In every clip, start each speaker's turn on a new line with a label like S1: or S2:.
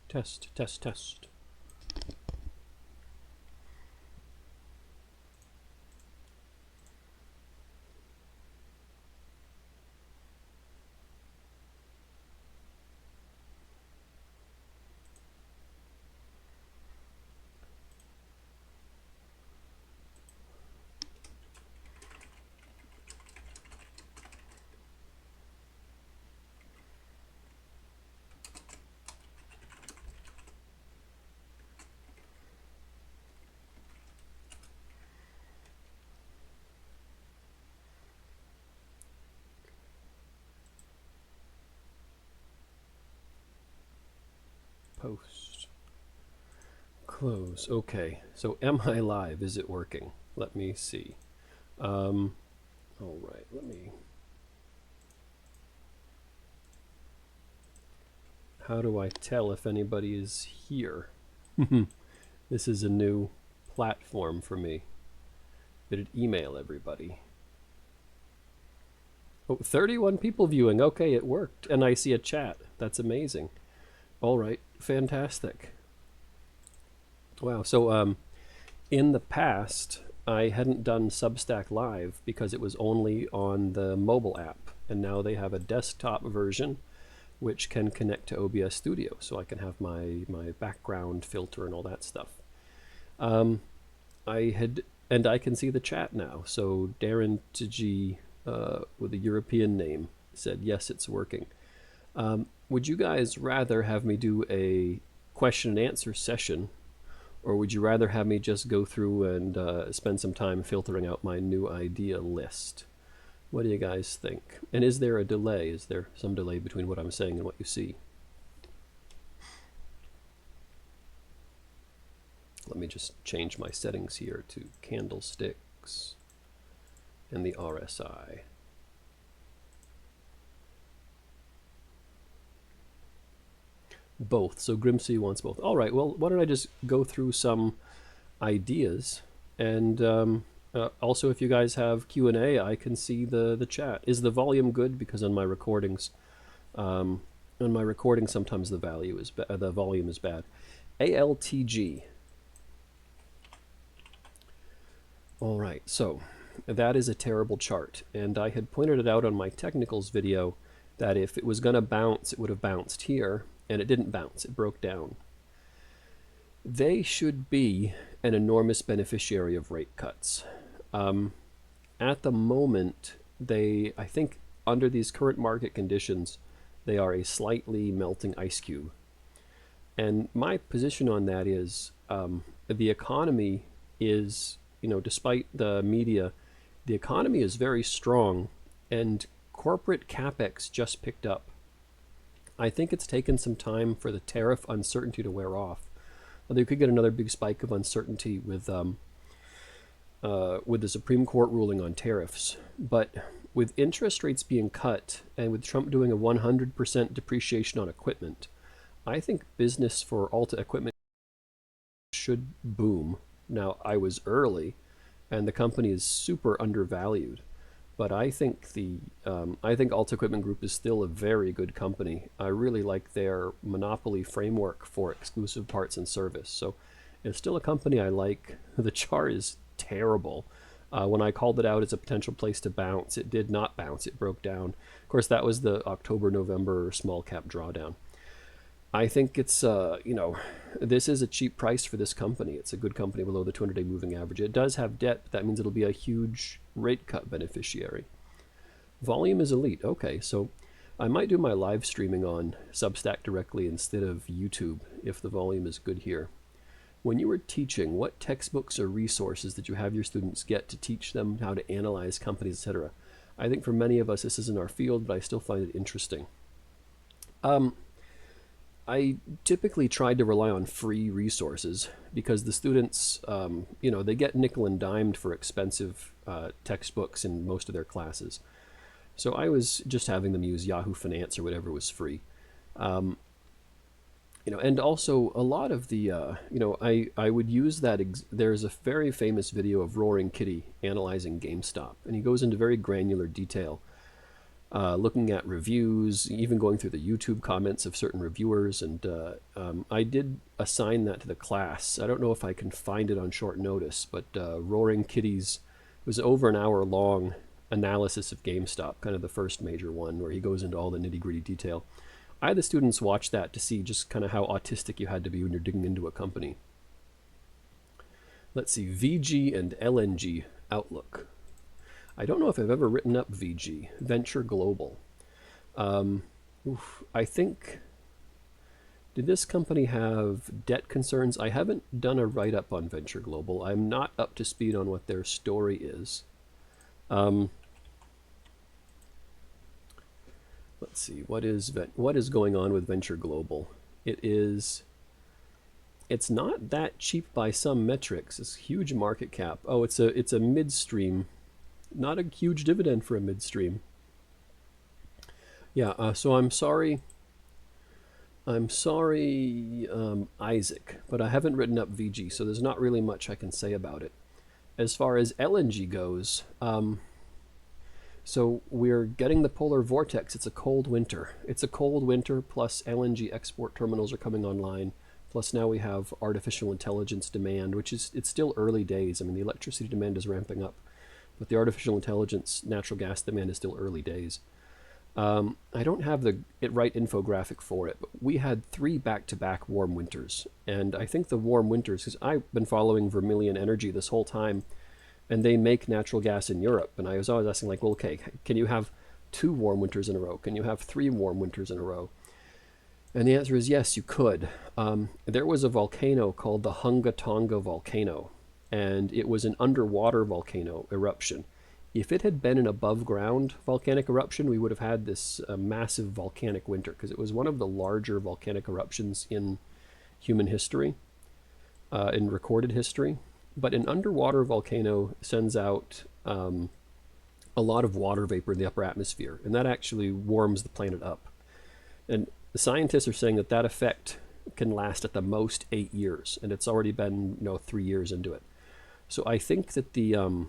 S1: Test, test, test. Post. Close. Okay. So am I live? Is it working? Let me see. All right. Let me. How do I tell if anybody is here? This is a new platform for me. Did it email everybody? Oh, 31 people viewing. Okay, it worked. And I see a chat. That's amazing. All right. Fantastic. Wow. So in the past, I hadn't done Substack Live because it was only on the mobile app. And now they have a desktop version which can connect to OBS Studio. So I can have my background filter and all that stuff. And I can see the chat now. So Darren Tiji with a European name said, yes, it's working. Would you guys rather have me do a question and answer session, or would you rather have me just go through and spend some time filtering out my new idea list? What do you guys think? And is there a delay? Is there some delay between what I'm saying and what you see? Let me just change my settings here to candlesticks and the RSI. Both. So Grimsey wants both. All right. Well, why don't I just go through some ideas, and also if you guys have Q&A, I can see the chat. Is the volume good? Because on my recordings, sometimes the volume is bad. ALTG. All right. So that is a terrible chart, and I had pointed it out on my technicals video that if it was going to bounce, it would have bounced here. And it didn't bounce, it broke down. They should be an enormous beneficiary of rate cuts. At the moment, I think under these current market conditions, they are a slightly melting ice cube. And my position on that is the economy is, despite the media, the economy is very strong, and corporate capex just picked up. I think it's taken some time for the tariff uncertainty to wear off. Although you could get another big spike of uncertainty with the Supreme Court ruling on tariffs. But with interest rates being cut and with Trump doing a 100% depreciation on equipment, I think business for Alta equipment should boom. Now, I was early, and the company is super undervalued. But I think Alta Equipment Group is still a very good company. I really like their monopoly framework for exclusive parts and service. So it's still a company I like. The chart is terrible. When I called it out as a potential place to bounce, it did not bounce. It broke down. Of course, that was the October-November small cap drawdown. I think it's, this is a cheap price for this company. It's a good company below the 200-day moving average. It does have debt, but that means it'll be a huge rate cut beneficiary. Volume is elite. Okay, so I might do my live streaming on Substack directly instead of YouTube if the volume is good here. When you were teaching, what textbooks or resources did you have your students get to teach them how to analyze companies, etc.? I think for many of us, this isn't our field, but I still find it interesting. I typically tried to rely on free resources because the students, they get nickel and dimed for expensive textbooks in most of their classes. So I was just having them use Yahoo Finance or whatever was free. And also a lot of the, I would use that. There's a very famous video of Roaring Kitty analyzing GameStop, and he goes into very granular detail. looking at reviews, even going through the YouTube comments of certain reviewers. And I did assign that to the class. I don't know if I can find it on short notice, but Roaring Kitty's was over an hour long analysis of GameStop, kind of the first major one where he goes into all the nitty gritty detail. I had the students watch that to see just kind of how autistic you had to be when you're digging into a company. Let's see, VG and LNG outlook. I don't know if I've ever written up VG, Venture Global. I think, did this company have debt concerns? I haven't done a write-up on Venture Global. I'm not up to speed on what their story is. Let's see, what is going on with Venture Global? It's not that cheap by some metrics. It's huge market cap. Oh, it's a midstream. Not a huge dividend for a midstream. Yeah, so I'm sorry, Isaac, but I haven't written up VG, so there's not really much I can say about it. As far as LNG goes, so we're getting the polar vortex. It's a cold winter. Plus LNG export terminals are coming online. Plus now we have artificial intelligence demand, it's still early days. I mean, the electricity demand is ramping up, but the artificial intelligence natural gas demand is still early days. I don't have the right infographic for it, but we had 3 back-to-back warm winters. And I think the warm winters, because I've been following Vermilion Energy this whole time, and they make natural gas in Europe. And I was always asking, like, well, okay, can you have 2 warm winters in a row? Can you have 3 warm winters in a row? And the answer is yes, you could. There was a volcano called the Hunga Tonga volcano, and it was an underwater volcano eruption. If it had been an above ground volcanic eruption, we would have had this massive volcanic winter, because it was one of the larger volcanic eruptions in human history, in recorded history. But an underwater volcano sends out a lot of water vapor in the upper atmosphere, and that actually warms the planet up. And the scientists are saying that effect can last at the most 8 years, and it's already been 3 years into it. So I think that the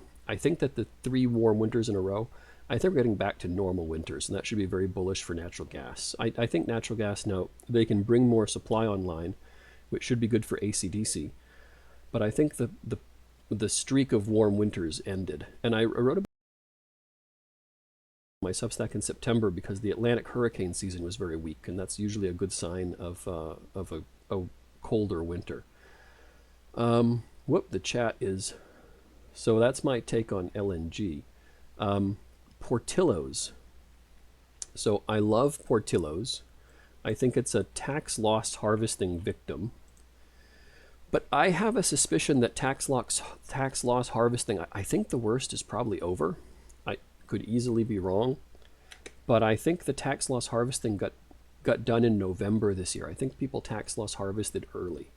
S1: 3 warm winters in a row, I think we're getting back to normal winters, and that should be very bullish for natural gas. I think natural gas now, they can bring more supply online, which should be good for AC/DC. But I think the streak of warm winters ended, and I wrote about my Substack in September because the Atlantic hurricane season was very weak, and that's usually a good sign of a colder winter. The chat is... So that's my take on LNG. Portillo's. So I love Portillo's. I think it's a tax loss harvesting victim. But I have a suspicion that tax loss harvesting, I think the worst is probably over. I could easily be wrong. But I think the tax loss harvesting got done in November this year. I think people tax loss harvested early.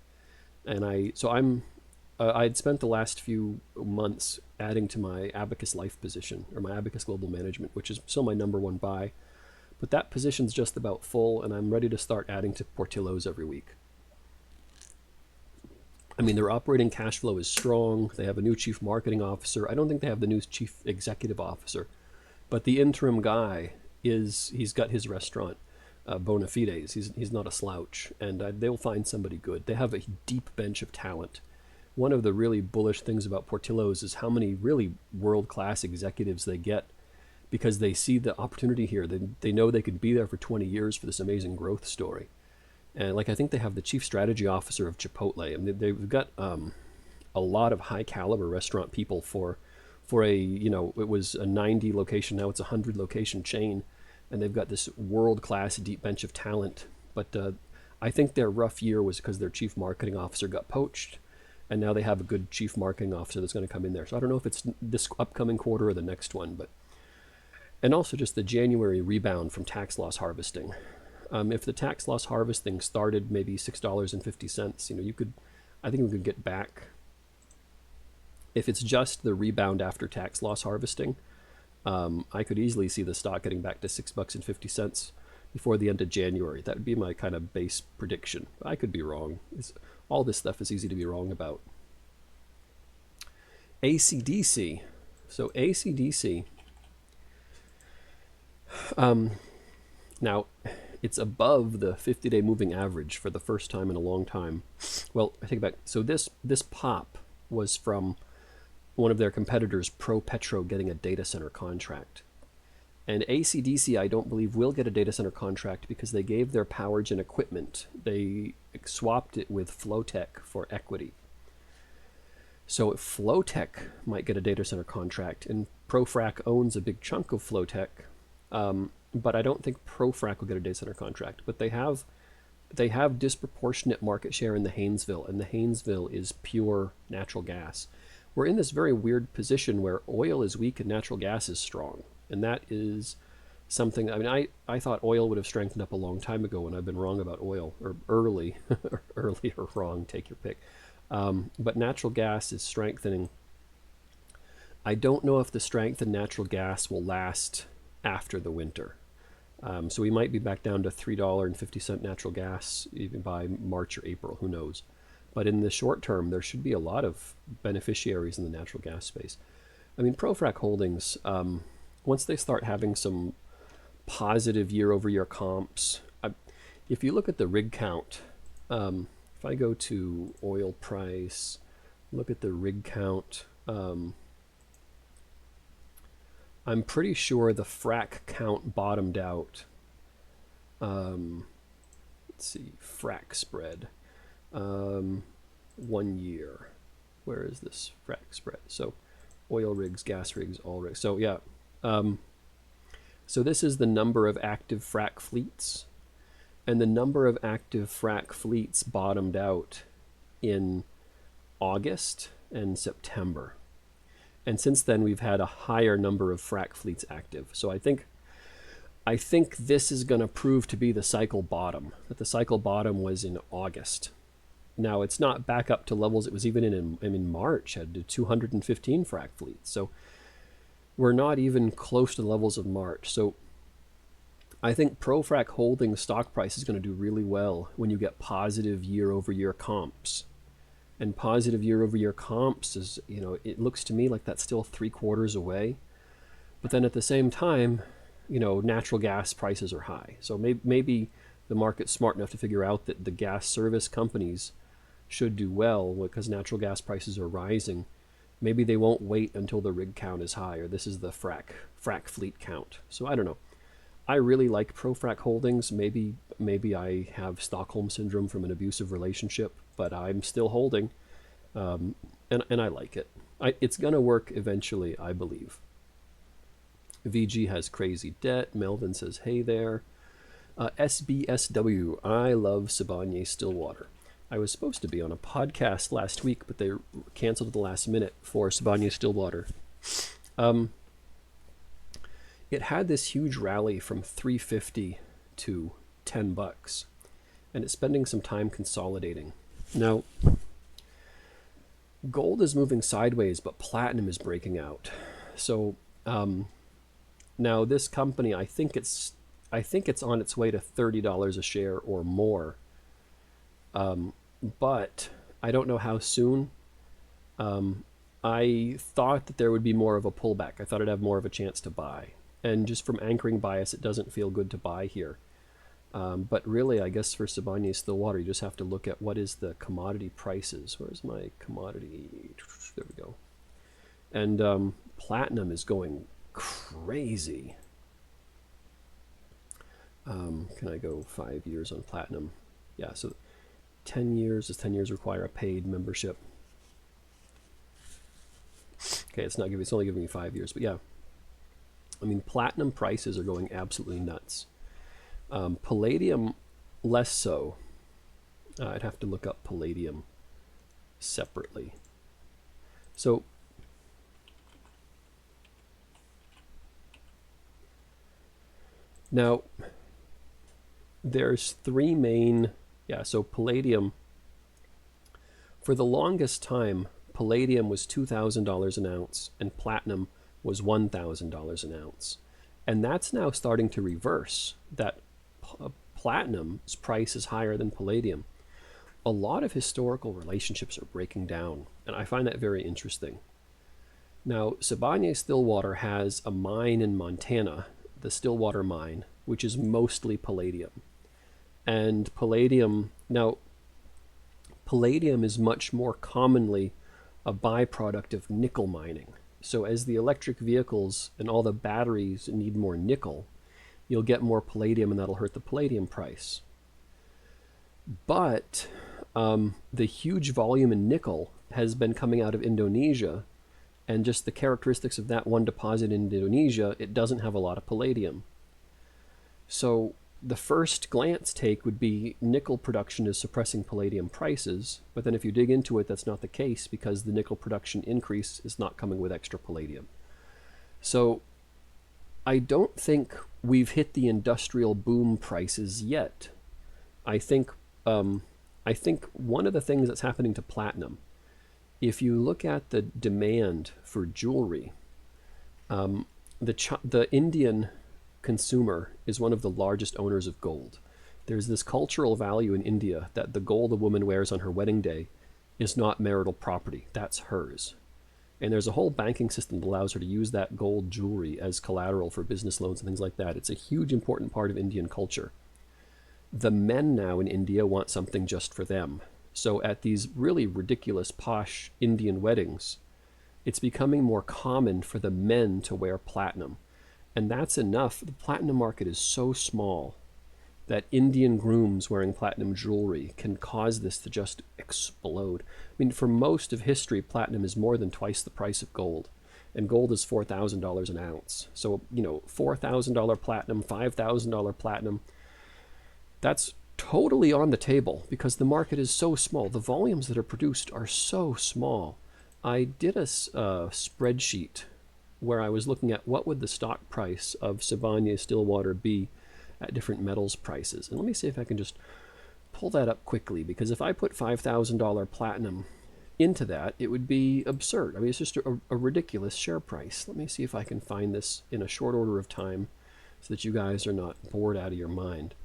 S1: And I'd spent the last few months adding to my Abacus Life position, or my Abacus Global Management, which is still my #1 buy. But that position's just about full, and I'm ready to start adding to Portillo's every week. I mean, their operating cash flow is strong. They have a new chief marketing officer. I don't think they have the new chief executive officer, but the interim guy he's got his restaurant, bona fides. He's not a slouch, and they'll find somebody good. They have a deep bench of talent. One of the really bullish things about Portillo's is how many really world-class executives they get, because they see the opportunity here. They know they could be there for 20 years for this amazing growth story. And I think they have the chief strategy officer of Chipotle. I mean, they've got a lot of high caliber restaurant people for a, it was a 90 location, now it's a 100 location chain. And they've got this world-class deep bench of talent. But I think their rough year was because their chief marketing officer got poached. And now they have a good chief marketing officer that's going to come in there. So I don't know if it's this upcoming quarter or the next one. And also just the January rebound from tax loss harvesting. If the tax loss harvesting started maybe $6.50, I think we could get back. If it's just the rebound after tax loss harvesting, I could easily see the stock getting back to $6.50 before the end of January. That would be my kind of base prediction. I could be wrong. All this stuff is easy to be wrong about. AC/DC. So AC/DC. Now, it's above the 50-day moving average for the first time in a long time. Well, I take it back. So this pop was from one of their competitors, ProPetro, getting a data center contract. And AC/DC, I don't believe, will get a data center contract because they gave their power gen equipment. They swapped it with Flowtech for equity. So Flowtech might get a data center contract, and ProFrac owns a big chunk of Flowtech, but I don't think ProFrac will get a data center contract. But they have disproportionate market share in the Haynesville, and the Haynesville is pure natural gas. We're in this very weird position where oil is weak and natural gas is strong, and that is something. I mean, I thought oil would have strengthened up a long time ago, and I've been wrong about oil, or early, early or wrong, take your pick. But natural gas is strengthening. I don't know if the strength in natural gas will last after the winter. So we might be back down to $3.50 natural gas even by March or April, who knows. But in the short term, there should be a lot of beneficiaries in the natural gas space. I mean, ProFrac Holdings, once they start having some positive year-over-year comps, if you look at the rig count, if I go to oil price, look at the rig count, I'm pretty sure the frac count bottomed out. Let's see, frac spread. 1 year. Where is this frac spread? So oil rigs, gas rigs, all rigs. So yeah. So this is the number of active frac fleets. And the number of active frac fleets bottomed out in August and September. And since then, we've had a higher number of frac fleets active. So I think this is going to prove to be the cycle bottom, that the cycle bottom was in August. Now, it's not back up to levels it was even in March, had 215 frac fleets. So we're not even close to the levels of March. So I think ProFrac Holdings stock price is going to do really well when you get positive year-over-year comps. And positive year-over-year comps is, it looks to me like that's still 3/4 away. But then at the same time, natural gas prices are high. So maybe the market's smart enough to figure out that the gas service companies should do well because natural gas prices are rising. Maybe they won't wait until the rig count is high, or this is the frac fleet count. So I don't know. I really like ProFrac Holdings. Maybe I have Stockholm syndrome from an abusive relationship, but I'm still holding, and I like it. It's gonna work eventually, I believe. VG has crazy debt. Melvin says, hey there. SBSW, I love Sibanye-Stillwater. I was supposed to be on a podcast last week, but they canceled at the last minute for Sibanye-Stillwater. It had this huge rally from $3.50 to $10, and it's spending some time consolidating. Now, gold is moving sideways, but platinum is breaking out. So now this company, I think it's on its way to $30 a share or more. But I don't know how soon. I thought that there would be more of a pullback. I thought I'd have more of a chance to buy. And just from anchoring bias, it doesn't feel good to buy here. But really, I guess for Sibanye-Stillwater, you just have to look at what is the commodity prices. Where's my commodity? There we go. And platinum is going crazy. Can I go 5 years on platinum? Yeah, so 10 years. Does 10 years require a paid membership? Okay, it's only giving me 5 years, but yeah. I mean, platinum prices are going absolutely nuts. Palladium, less so. I'd have to look up palladium separately. So now there's three main, so palladium, for the longest time, palladium was $2,000 an ounce and platinum was $1,000 an ounce. And that's now starting to reverse, that platinum's price is higher than palladium. A lot of historical relationships are breaking down, and I find that very interesting. Now, Sibanye-Stillwater has a mine in Montana the Stillwater mine, which is mostly palladium. And palladium is much more commonly a byproduct of nickel mining. So as the electric vehicles and all the batteries need more nickel, you'll get more palladium, and that'll hurt the palladium price. But the huge volume in nickel has been coming out of Indonesia, and just the characteristics of that one deposit in Indonesia, it doesn't have a lot of palladium. So the first glance take would be nickel production is suppressing palladium prices, but then if you dig into it, that's not the case, because the nickel production increase is not coming with extra palladium. So I don't think we've hit the industrial boom prices yet. I think one of the things that's happening to platinum, if you look at the demand for jewelry, the Indian consumer is one of the largest owners of gold. There's this cultural value in India that the gold a woman wears on her wedding day is not marital property. That's hers. And there's a whole banking system that allows her to use that gold jewelry as collateral for business loans and things like that. It's a huge, important part of Indian culture. The men now in India want something just for them. So at these really ridiculous, posh Indian weddings, it's becoming more common for the men to wear platinum. And that's enough. The platinum market is so small that Indian grooms wearing platinum jewelry can cause this to just explode. I mean, for most of history, platinum is more than twice the price of gold. And gold is $4,000 an ounce. So, $4,000 platinum, $5,000 platinum, that's totally on the table because the market is so small. The volumes that are produced are so small. I did a spreadsheet where I was looking at what would the stock price of Sibanye-Stillwater be at different metals prices. And let me see if I can just pull that up quickly, because if I put $5,000 platinum into that, it would be absurd. I mean, it's just a ridiculous share price. Let me see if I can find this in a short order of time so that you guys are not bored out of your mind.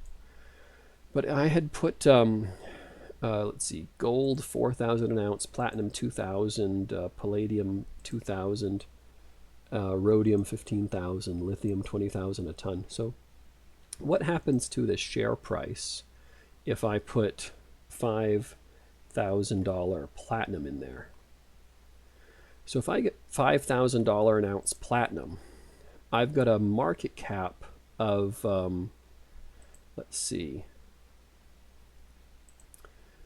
S1: But I had put, let's see, gold 4,000 an ounce, platinum 2,000, palladium 2,000, rhodium 15,000, lithium 20,000 a ton. So what happens to the share price if I put $5,000 platinum in there? So if I get $5,000 an ounce platinum, I've got a market cap of, let's see.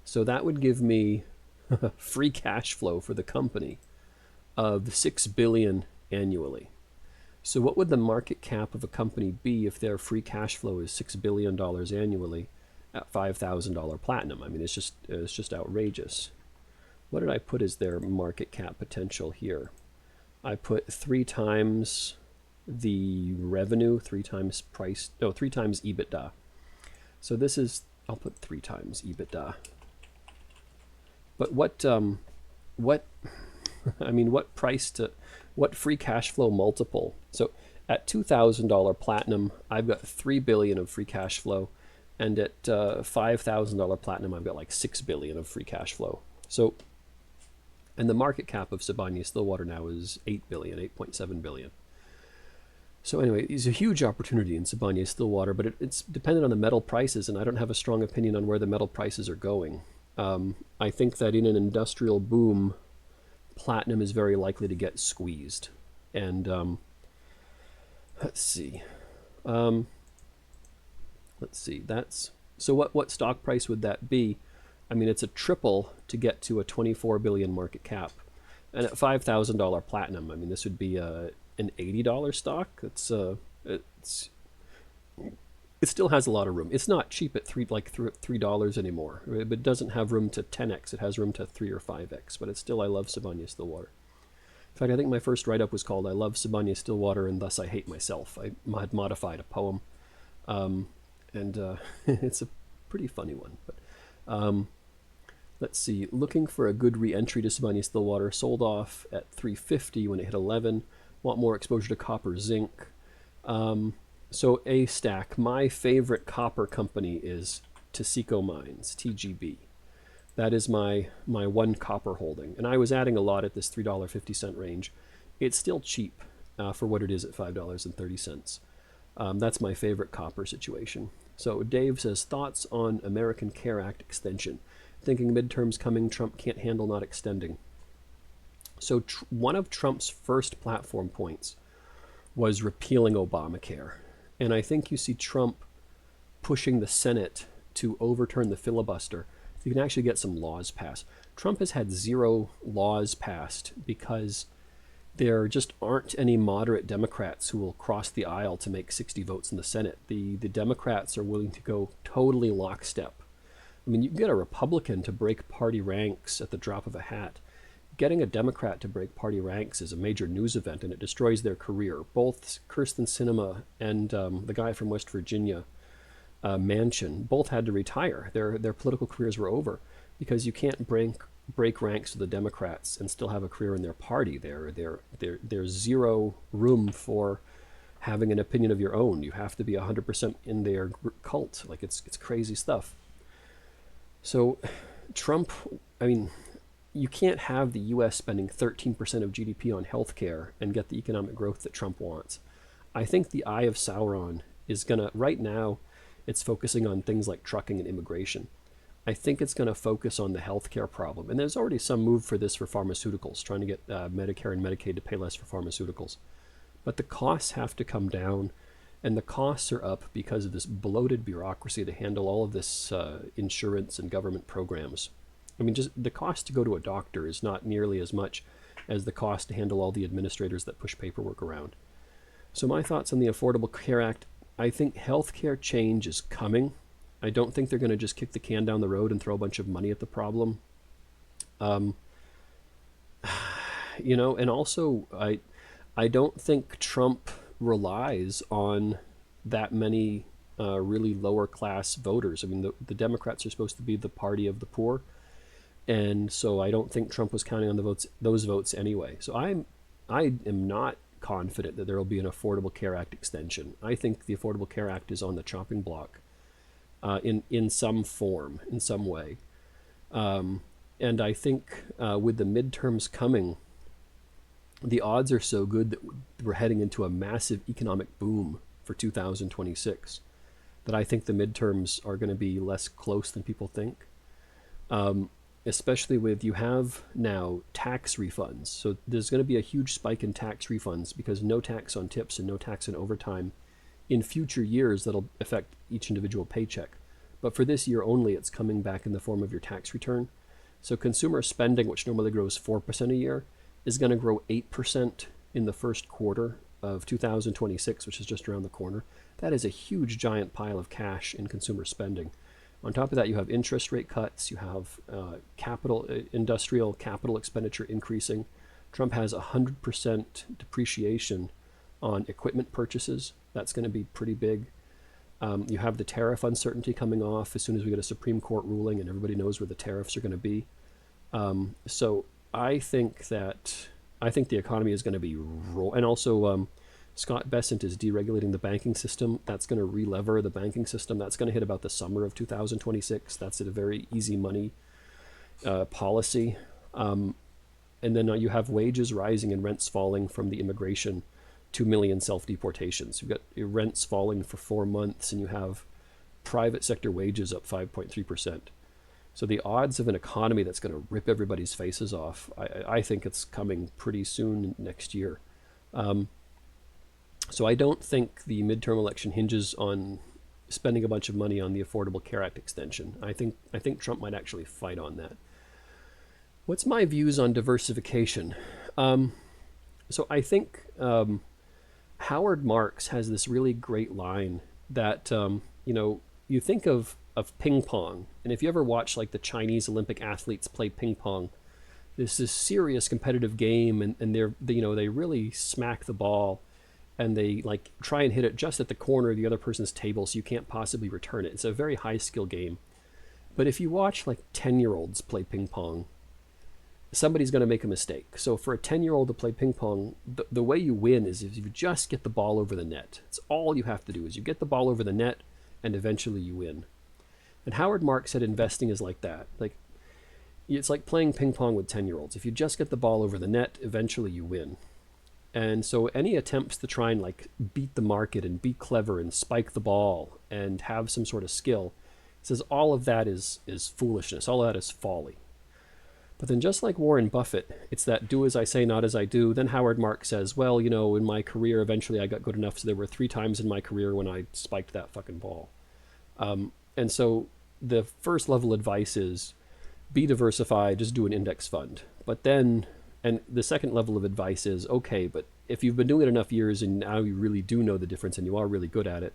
S1: So that would give me free cash flow for the company of $6 billion annually. So what would the market cap of a company be if their free cash flow is $6 billion annually at $5,000 platinum? I mean, it's just outrageous. What did I put as their market cap potential here? I put 3 times the revenue, 3 times price, no, 3 times EBITDA. So this is, I'll put 3 times EBITDA. But what what free cash flow multiple? So at $2,000 platinum, I've got $3 billion of free cash flow, and at $5,000 platinum, I've got like $6 billion of free cash flow. So, and the market cap of Sibanye-Stillwater now is $8 billion, $8.7 billion. So anyway, it's a huge opportunity in Sibanye-Stillwater, but it's dependent on the metal prices, and I don't have a strong opinion on where the metal prices are going. I think that in an industrial boom, platinum is very likely to get squeezed. And let's see. That's so what stock price would that be? I mean, it's a triple to get to a 24 billion market cap. And at $5,000 platinum, I mean, this would be an $80 stock. It still has a lot of room. It's not cheap at $3 anymore, but it doesn't have room to 10x. It has room to 3 or 5x. But it's still, I love Sibanye-Stillwater. In fact, I think my first write-up was called "I Love Sibanye-Stillwater and Thus I Hate Myself." I had modified a poem, and it's a pretty funny one. But let's see. Looking for a good re-entry to Sibanye-Stillwater. Sold off at 350 when it hit 11. Want more exposure to copper, zinc. So A Stack, my favorite copper company is Taseko Mines, TGB. That is my one copper holding. And I was adding a lot at this $3.50 range. It's still cheap for what it is at $5.30. That's my favorite copper situation. So Dave says, thoughts on American Care Act extension. Thinking midterms coming, Trump can't handle not extending. So one of Trump's first platform points was repealing Obamacare. And I think you see Trump pushing the Senate to overturn the filibuster so you can actually get some laws passed. Trump has had 0 laws passed because there just aren't any moderate Democrats who will cross the aisle to make 60 votes in the Senate. The Democrats are willing to go totally lockstep. I mean, you can get a Republican to break party ranks at the drop of a hat. Getting a Democrat to break party ranks is a major news event, and it destroys their career. Both Kyrsten Sinema and the guy from West Virginia, Manchin, both had to retire. Their political careers were over because you can't break ranks with the Democrats and still have a career in their party. There's 0 room for having an opinion of your own. You have to be 100% in their cult. Like it's crazy stuff. So Trump, I mean, you can't have the U.S. spending 13% of GDP on healthcare and get the economic growth that Trump wants. I think the Eye of Sauron is going to, right now, it's focusing on things like trucking and immigration. I think it's going to focus on the healthcare problem. And there's already some move for this for pharmaceuticals, trying to get Medicare and Medicaid to pay less for pharmaceuticals. But the costs have to come down, and the costs are up because of this bloated bureaucracy to handle all of this insurance and government programs. I mean, just the cost to go to a doctor is not nearly as much as the cost to handle all the administrators that push paperwork around. So my thoughts on the Affordable Care Act, I think healthcare change is coming. I don't think they're going to just kick the can down the road and throw a bunch of money at the problem. And also I don't think Trump relies on that many really lower class voters. I mean, the Democrats are supposed to be the party of the poor, and so I don't think Trump was counting on those votes anyway. So I am not confident that there will be an Affordable Care Act extension. I think the Affordable Care Act is on the chopping block in some form, in some way. And I think with the midterms coming, the odds are so good that we're heading into a massive economic boom for 2026 that I think the midterms are going to be less close than people think. Especially with, you have now tax refunds. So there's going to be a huge spike in tax refunds because no tax on tips and no tax on overtime in future years that'll affect each individual paycheck. But for this year only, it's coming back in the form of your tax return. So consumer spending, which normally grows 4% a year, is going to grow 8% in the first quarter of 2026, which is just around the corner. That is a huge, giant pile of cash in consumer spending. On top of that, you have interest rate cuts, you have industrial capital expenditure increasing. Trump has 100% depreciation on equipment purchases. That's going to be pretty big. You have the tariff uncertainty coming off as soon as we get a Supreme Court ruling and everybody knows where the tariffs are going to be. So I think the economy is going to be and also Scott Bessent is deregulating the banking system. That's going to re-lever the banking system. That's going to hit about the summer of 2026. That's a very easy money policy. And then you have wages rising and rents falling from the immigration, 2 million self-deportations. You've got your rents falling for 4 months, and you have private sector wages up 5.3%. So the odds of an economy that's going to rip everybody's faces off, I think it's coming pretty soon next year. So I don't think the midterm election hinges on spending a bunch of money on the Affordable Care Act extension. I think Trump might actually fight on that. What's my views on diversification? So I think Howard Marks has this really great line that you think of ping pong, and if you ever watch like the Chinese Olympic athletes play ping pong, this is serious competitive game, and they really smack the ball, and they like try and hit it just at the corner of the other person's table so you can't possibly return it. It's a very high skill game. But if you watch like 10-year-olds play ping pong, somebody's going to make a mistake. So for a 10-year-old to play ping pong, the way you win is if you just get the ball over the net. It's all you have to do is you get the ball over the net, and eventually you win. And Howard Marks said investing is like that. Like, it's like playing ping pong with 10-year-olds. If you just get the ball over the net, eventually you win. And so any attempts to try and like beat the market and be clever and spike the ball and have some sort of skill, says all of that is foolishness. All of that is folly. But then just like Warren Buffett, it's that do as I say, not as I do. Then Howard Marks says, well, you know, in my career, eventually I got good enough. So there were 3 times in my career when I spiked that fucking ball. And so the first level advice is be diversified, just do an index fund. But then, and the second level of advice is, okay, but if you've been doing it enough years and now you really do know the difference and you are really good at it,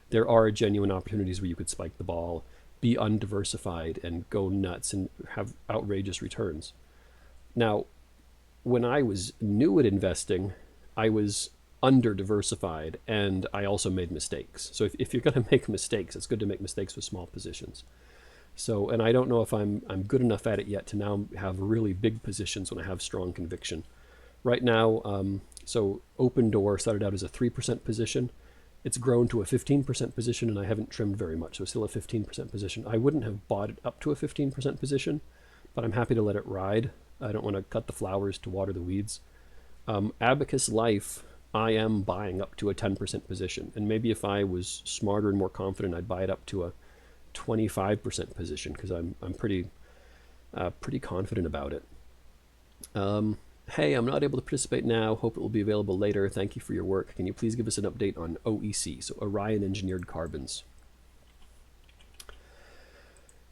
S1: there are genuine opportunities where you could spike the ball, be undiversified, and go nuts and have outrageous returns. Now, when I was new at investing, I was under diversified and I also made mistakes. So if you're going to make mistakes, it's good to make mistakes with small positions. So, and I don't know if I'm good enough at it yet to now have really big positions when I have strong conviction. Right now, so Open Door started out as a 3% position. It's grown to a 15% position, and I haven't trimmed very much, so still a 15% position. I wouldn't have bought it up to a 15% position, but I'm happy to let it ride. I don't want to cut the flowers to water the weeds. Abacus Life, I am buying up to a 10% position, and maybe if I was smarter and more confident, I'd buy it up to a 25% position because I'm pretty confident about it. Hey, I'm not able to participate now. Hope it will be available later. Thank you for your work. Can you please give us an update on OEC, so Orion Engineered Carbons?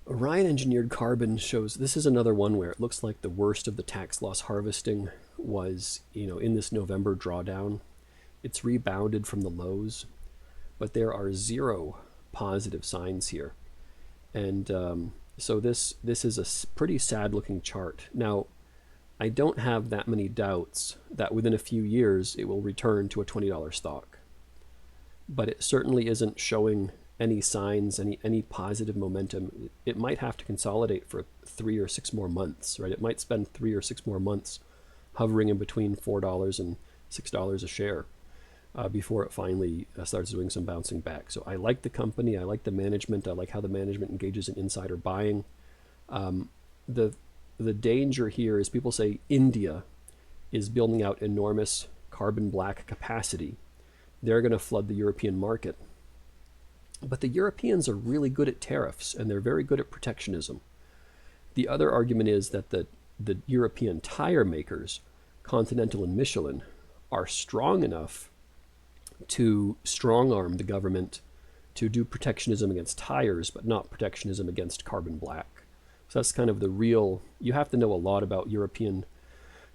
S1: Orion Engineered Carbon shows, this is another one where it looks like the worst of the tax loss harvesting was, in this November drawdown. It's rebounded from the lows, but there are 0 positive signs here. And so this is a pretty sad looking chart. Now, I don't have that many doubts that within a few years it will return to a $20 stock. But it certainly isn't showing any signs, any positive momentum. It might have to consolidate for 3 or 6 more months, right? It might spend 3 or 6 more months hovering in between $4 and $6 a share before it finally starts doing some bouncing back. So I like the company, I like the management, I like how the management engages in insider buying. The danger here is people say India is building out enormous carbon black capacity. They're going to flood the European market. But the Europeans are really good at tariffs, and they're very good at protectionism. The other argument is that the European tire makers, Continental and Michelin, are strong enough to strong-arm the government to do protectionism against tires, but not protectionism against carbon black. So that's kind of the real, you have to know a lot about European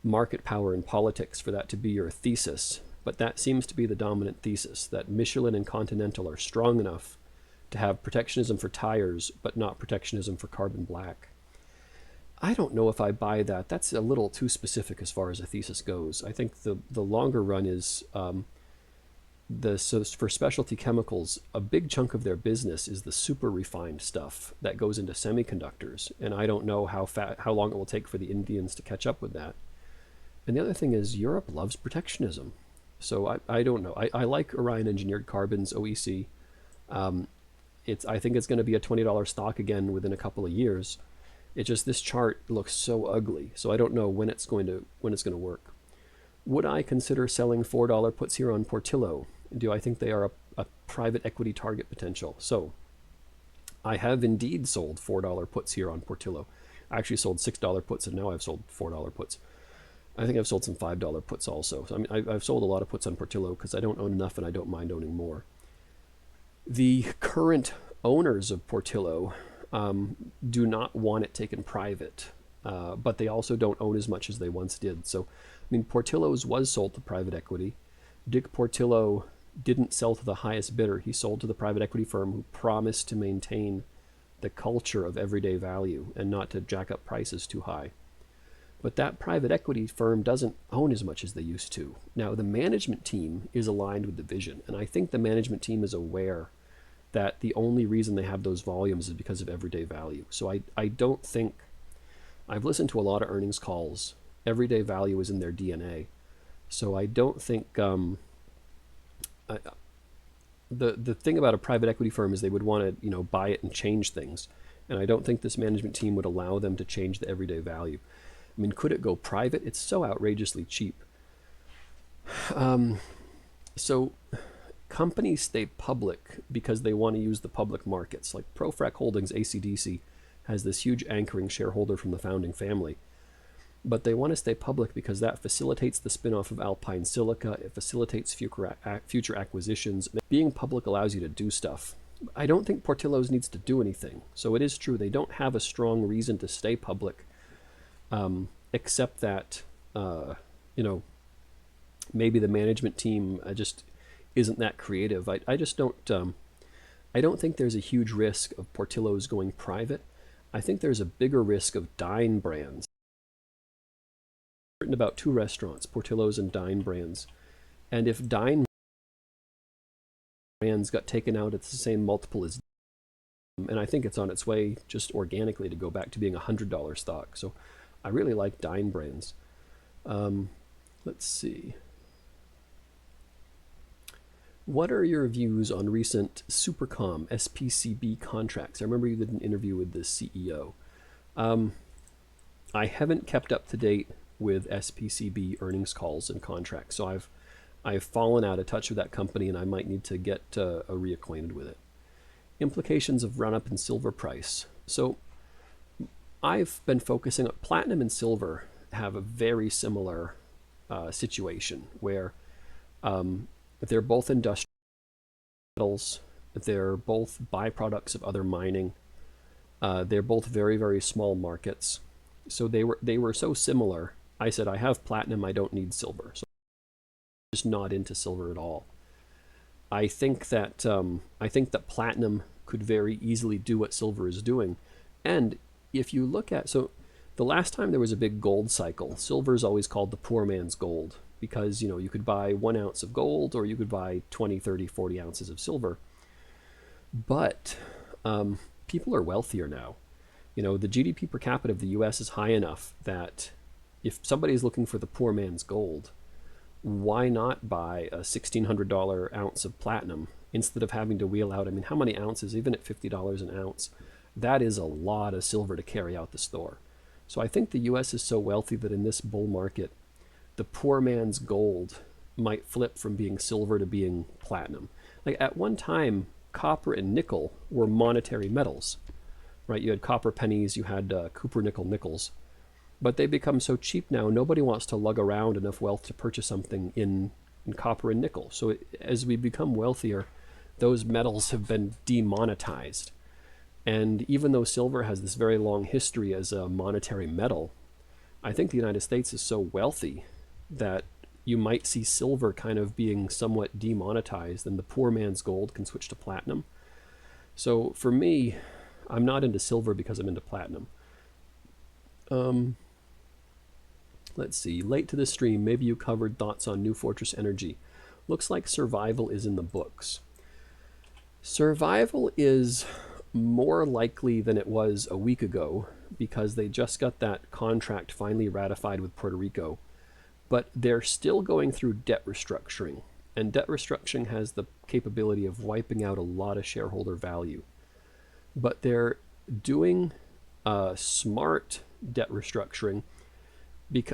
S1: market power and politics for that to be your thesis. But that seems to be the dominant thesis, that Michelin and Continental are strong enough to have protectionism for tires, but not protectionism for carbon black. I don't know if I buy that. That's a little too specific as far as a thesis goes. I think the longer run is, so for specialty chemicals, a big chunk of their business is the super refined stuff that goes into semiconductors. And I don't know how long it will take for the Indians to catch up with that. And the other thing is Europe loves protectionism. So I don't know. I like Orion Engineered Carbons, OEC. I think it's going to be a $20 stock again within a couple of years. It's just this chart looks so ugly. So I don't know when it's going to work. Would I consider selling $4 puts here on Portillo? Do I think they are a private equity target potential? So I have indeed sold $4 puts here on Portillo. I actually sold $6 puts, and now I've sold $4 puts. I think I've sold some $5 puts also. So, I mean, I've sold a lot of puts on Portillo because I don't own enough and I don't mind owning more. The current owners of Portillo do not want it taken private, but they also don't own as much as they once did. So, I mean, Portillo's was sold to private equity. Dick Portillo didn't sell to the highest bidder. He sold to the private equity firm who promised to maintain the culture of everyday value and not to jack up prices too high. But that private equity firm doesn't own as much as they used to. Now, the management team is aligned with the vision, and I think the management team is aware that the only reason they have those volumes is because of everyday value. So I don't think, I've listened to a lot of earnings calls. Everyday value is in their DNA. So I don't think, the thing about a private equity firm is they would want to, buy it and change things. And I don't think this management team would allow them to change the everyday value. I mean, could it go private? It's so outrageously cheap. So companies stay public because they want to use the public markets. Like Profrac Holdings, ACDC, has this huge anchoring shareholder from the founding family. But they want to stay public because that facilitates the spinoff of Alpine Silica. It facilitates future acquisitions. Being public allows you to do stuff. I don't think Portillo's needs to do anything. So it is true they don't have a strong reason to stay public, except that you know, maybe the management team just isn't that creative. I just don't. I don't think there's a huge risk of Portillo's going private. I think there's a bigger risk of Dine Brands. I've written about two restaurants, Portillo's and Dine Brands, and if Dine Brands got taken out at the same multiple as, and I think it's on its way just organically to go back to being $100 stock. So I really like Dine Brands. Let's see. What are your views on recent Supercom SPCB contracts? I remember you did an interview with the CEO. I haven't kept up to date with SPCB earnings calls and contracts, so I've fallen out of touch with that company, and I might need to get reacquainted with it. Implications of run-up in silver price. So I've been focusing on platinum and silver have a very similar situation where they're both industrial metals, they're both byproducts of other mining, they're both very, very small markets. So they were so similar. I said, I have platinum, I don't need silver. So I'm just not into silver at all. I think that platinum could very easily do what silver is doing. And if you look at, so the last time there was a big gold cycle, silver is always called the poor man's gold, because you could buy 1 ounce of gold or you could buy 20, 30, 40 ounces of silver. But people are wealthier now. The GDP per capita of the US is high enough that if somebody is looking for the poor man's gold, why not buy a $1,600 ounce of platinum instead of having to wheel out, how many ounces, even at $50 an ounce, that is a lot of silver to carry out the store. So I think the US is so wealthy that in this bull market, the poor man's gold might flip from being silver to being platinum. Like at one time, copper and nickel were monetary metals, right? You had copper pennies, you had Cooper nickel nickels, but they become so cheap now, nobody wants to lug around enough wealth to purchase something in copper and nickel. So as we become wealthier, those metals have been demonetized. And even though silver has this very long history as a monetary metal, I think the United States is so wealthy that you might see silver kind of being somewhat demonetized, and the poor man's gold can switch to platinum. So for me, I'm not into silver because I'm into platinum. Let's see, late to the stream, maybe you covered thoughts on New Fortress Energy. Looks like Survival is in the books. Survival is more likely than it was a week ago because they just got that contract finally ratified with Puerto Rico. But they're still going through debt restructuring, and debt restructuring has the capability of wiping out a lot of shareholder value. But they're doing smart debt restructuring,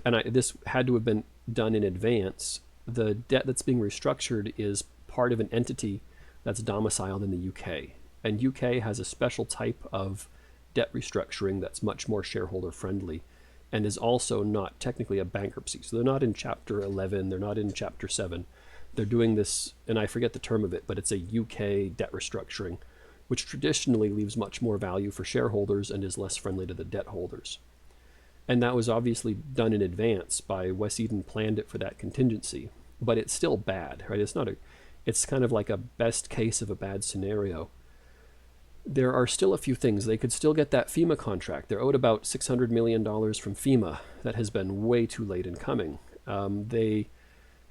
S1: and this had to have been done in advance. The debt that's being restructured is part of an entity that's domiciled in the UK. And UK has a special type of debt restructuring that's much more shareholder friendly and is also not technically a bankruptcy. So they're not in Chapter 11, they're not in Chapter 7. They're doing this, and I forget the term of it, but it's a UK debt restructuring, which traditionally leaves much more value for shareholders and is less friendly to the debt holders. And that was obviously done in advance by Wes Eden planned it for that contingency, but it's still bad, right? It's kind of like a best case of a bad scenario. There are still a few things. They could still get that FEMA contract. They're owed about $600 million from FEMA. That has been way too late in coming. They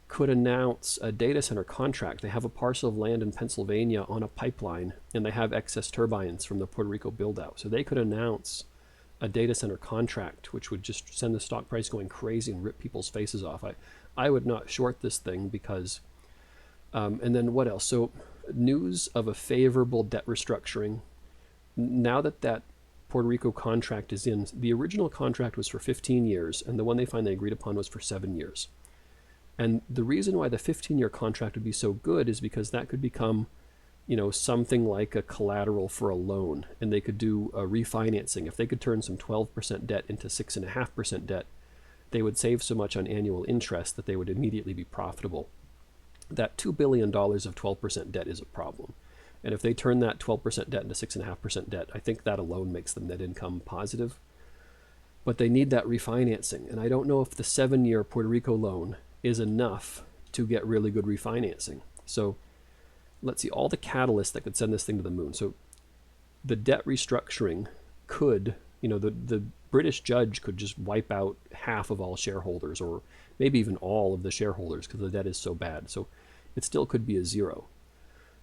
S1: could announce a data center contract. They have a parcel of land in Pennsylvania on a pipeline, and they have excess turbines from the Puerto Rico build-out. So they could announce a data center contract, which would just send the stock price going crazy and rip people's faces off. I would not short this thing because... and then what else? So news of a favorable debt restructuring. Now that Puerto Rico contract is in, the original contract was for 15 years, and the one they finally agreed upon was for 7 years. And the reason why the 15-year contract would be so good is because that could become, something like a collateral for a loan, and they could do a refinancing. If they could turn some 12% debt into 6.5% debt, they would save so much on annual interest that they would immediately be profitable. That $2 billion of 12% debt is a problem. And if they turn that 12% debt into 6.5% debt, I think that alone makes them net income positive. But they need that refinancing. And I don't know if the 7-year Puerto Rico loan is enough to get really good refinancing. So let's see, all the catalysts that could send this thing to the moon. So the debt restructuring could, the British judge could just wipe out half of all shareholders, or maybe even all of the shareholders, because the debt is so bad. So it still could be a zero.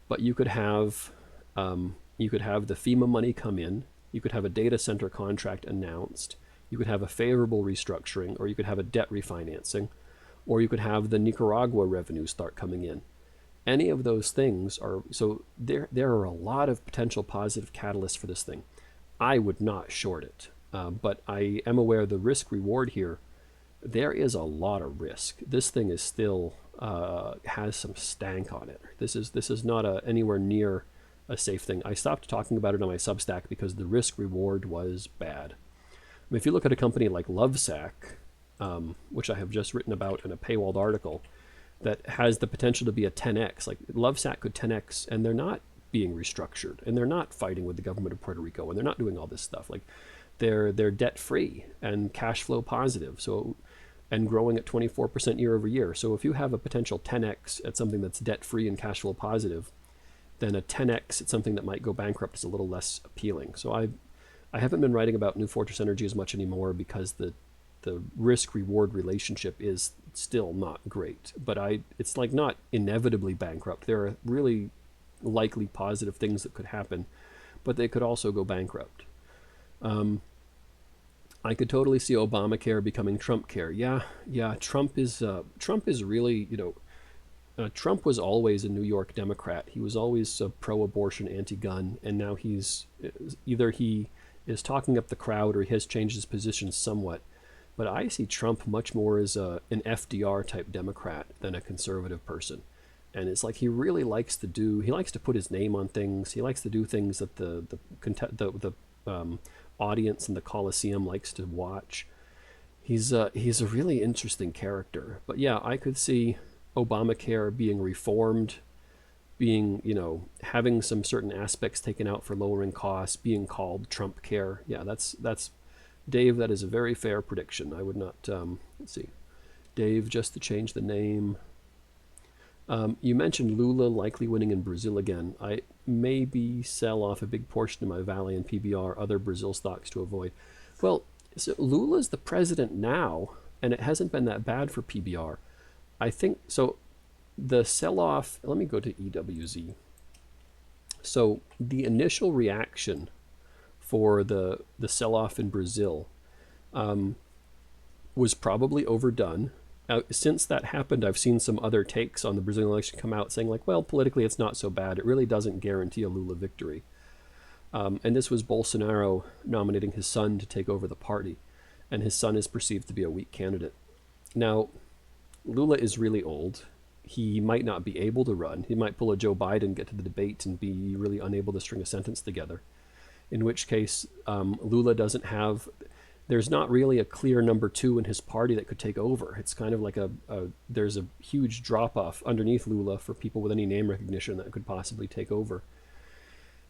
S1: But you could have the FEMA money come in. You could have a data center contract announced. You could have a favorable restructuring, or you could have a debt refinancing, or you could have the Nicaragua revenue start coming in. Any of those things are, so there are a lot of potential positive catalysts for this thing. I would not short it, but I am aware the risk reward here, there is a lot of risk. This thing is still has some stank on it. This is not anywhere near a safe thing. I stopped talking about it on my Substack because the risk reward was bad. I mean, if you look at a company like Lovesac, which I have just written about in a paywalled article, that has the potential to be a 10x. Like Lovesac could 10x, and they're not being restructured, and they're not fighting with the government of Puerto Rico, and they're not doing all this stuff. Like they're debt free and cash flow positive. So, and growing at 24% year over year. So if you have a potential 10x at something that's debt free and cash flow positive, then a 10x at something that might go bankrupt is a little less appealing. So I haven't been writing about New Fortress Energy as much anymore because the risk-reward relationship is still not great. But it's like not inevitably bankrupt. There are really likely positive things that could happen, but they could also go bankrupt. I could totally see Obamacare becoming Trump care. Yeah. Trump is really, Trump was always a New York Democrat. He was always a pro-abortion, anti-gun, and now either he is talking up the crowd or he has changed his position somewhat. But I see Trump much more as an FDR type Democrat than a conservative person. And it's like he really likes to put his name on things. He likes to do things that the audience in the Coliseum likes to watch. He's a really interesting character. But yeah, I could see Obamacare being reformed, being, having some certain aspects taken out for lowering costs, being called Trump care. Yeah, that's Dave, that is a very fair prediction. I would not, let's see. Dave, just to change the name. You mentioned Lula likely winning in Brazil again. I maybe sell off a big portion of my Vale and PBR, other Brazil stocks to avoid. Well, so Lula's the president now, and it hasn't been that bad for PBR. I think, so the sell-off, let me go to EWZ. So the initial reaction for the sell-off in Brazil was probably overdone. Since that happened, I've seen some other takes on the Brazilian election come out saying like, well, politically it's not so bad. It really doesn't guarantee a Lula victory. And this was Bolsonaro nominating his son to take over the party. And his son is perceived to be a weak candidate. Now, Lula is really old. He might not be able to run. He might pull a Joe Biden, get to the debate, and be really unable to string a sentence together. In which case, Lula doesn't have... There's not really a clear number two in his party that could take over. It's kind of like there's a huge drop-off underneath Lula for people with any name recognition that could possibly take over.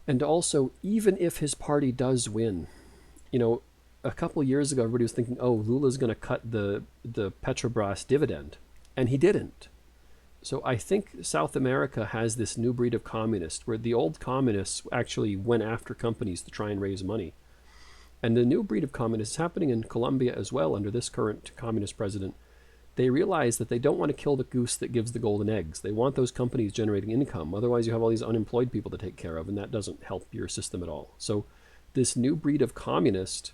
S1: And also, even if his party does win, a couple years ago, everybody was thinking, oh, Lula's going to cut the Petrobras dividend. And he didn't. So I think South America has this new breed of communist, where the old communists actually went after companies to try and raise money. And the new breed of communists is happening in Colombia as well under this current communist president. They realize that they don't want to kill the goose that gives the golden eggs. They want those companies generating income. Otherwise, you have all these unemployed people to take care of, and that doesn't help your system at all. So this new breed of communist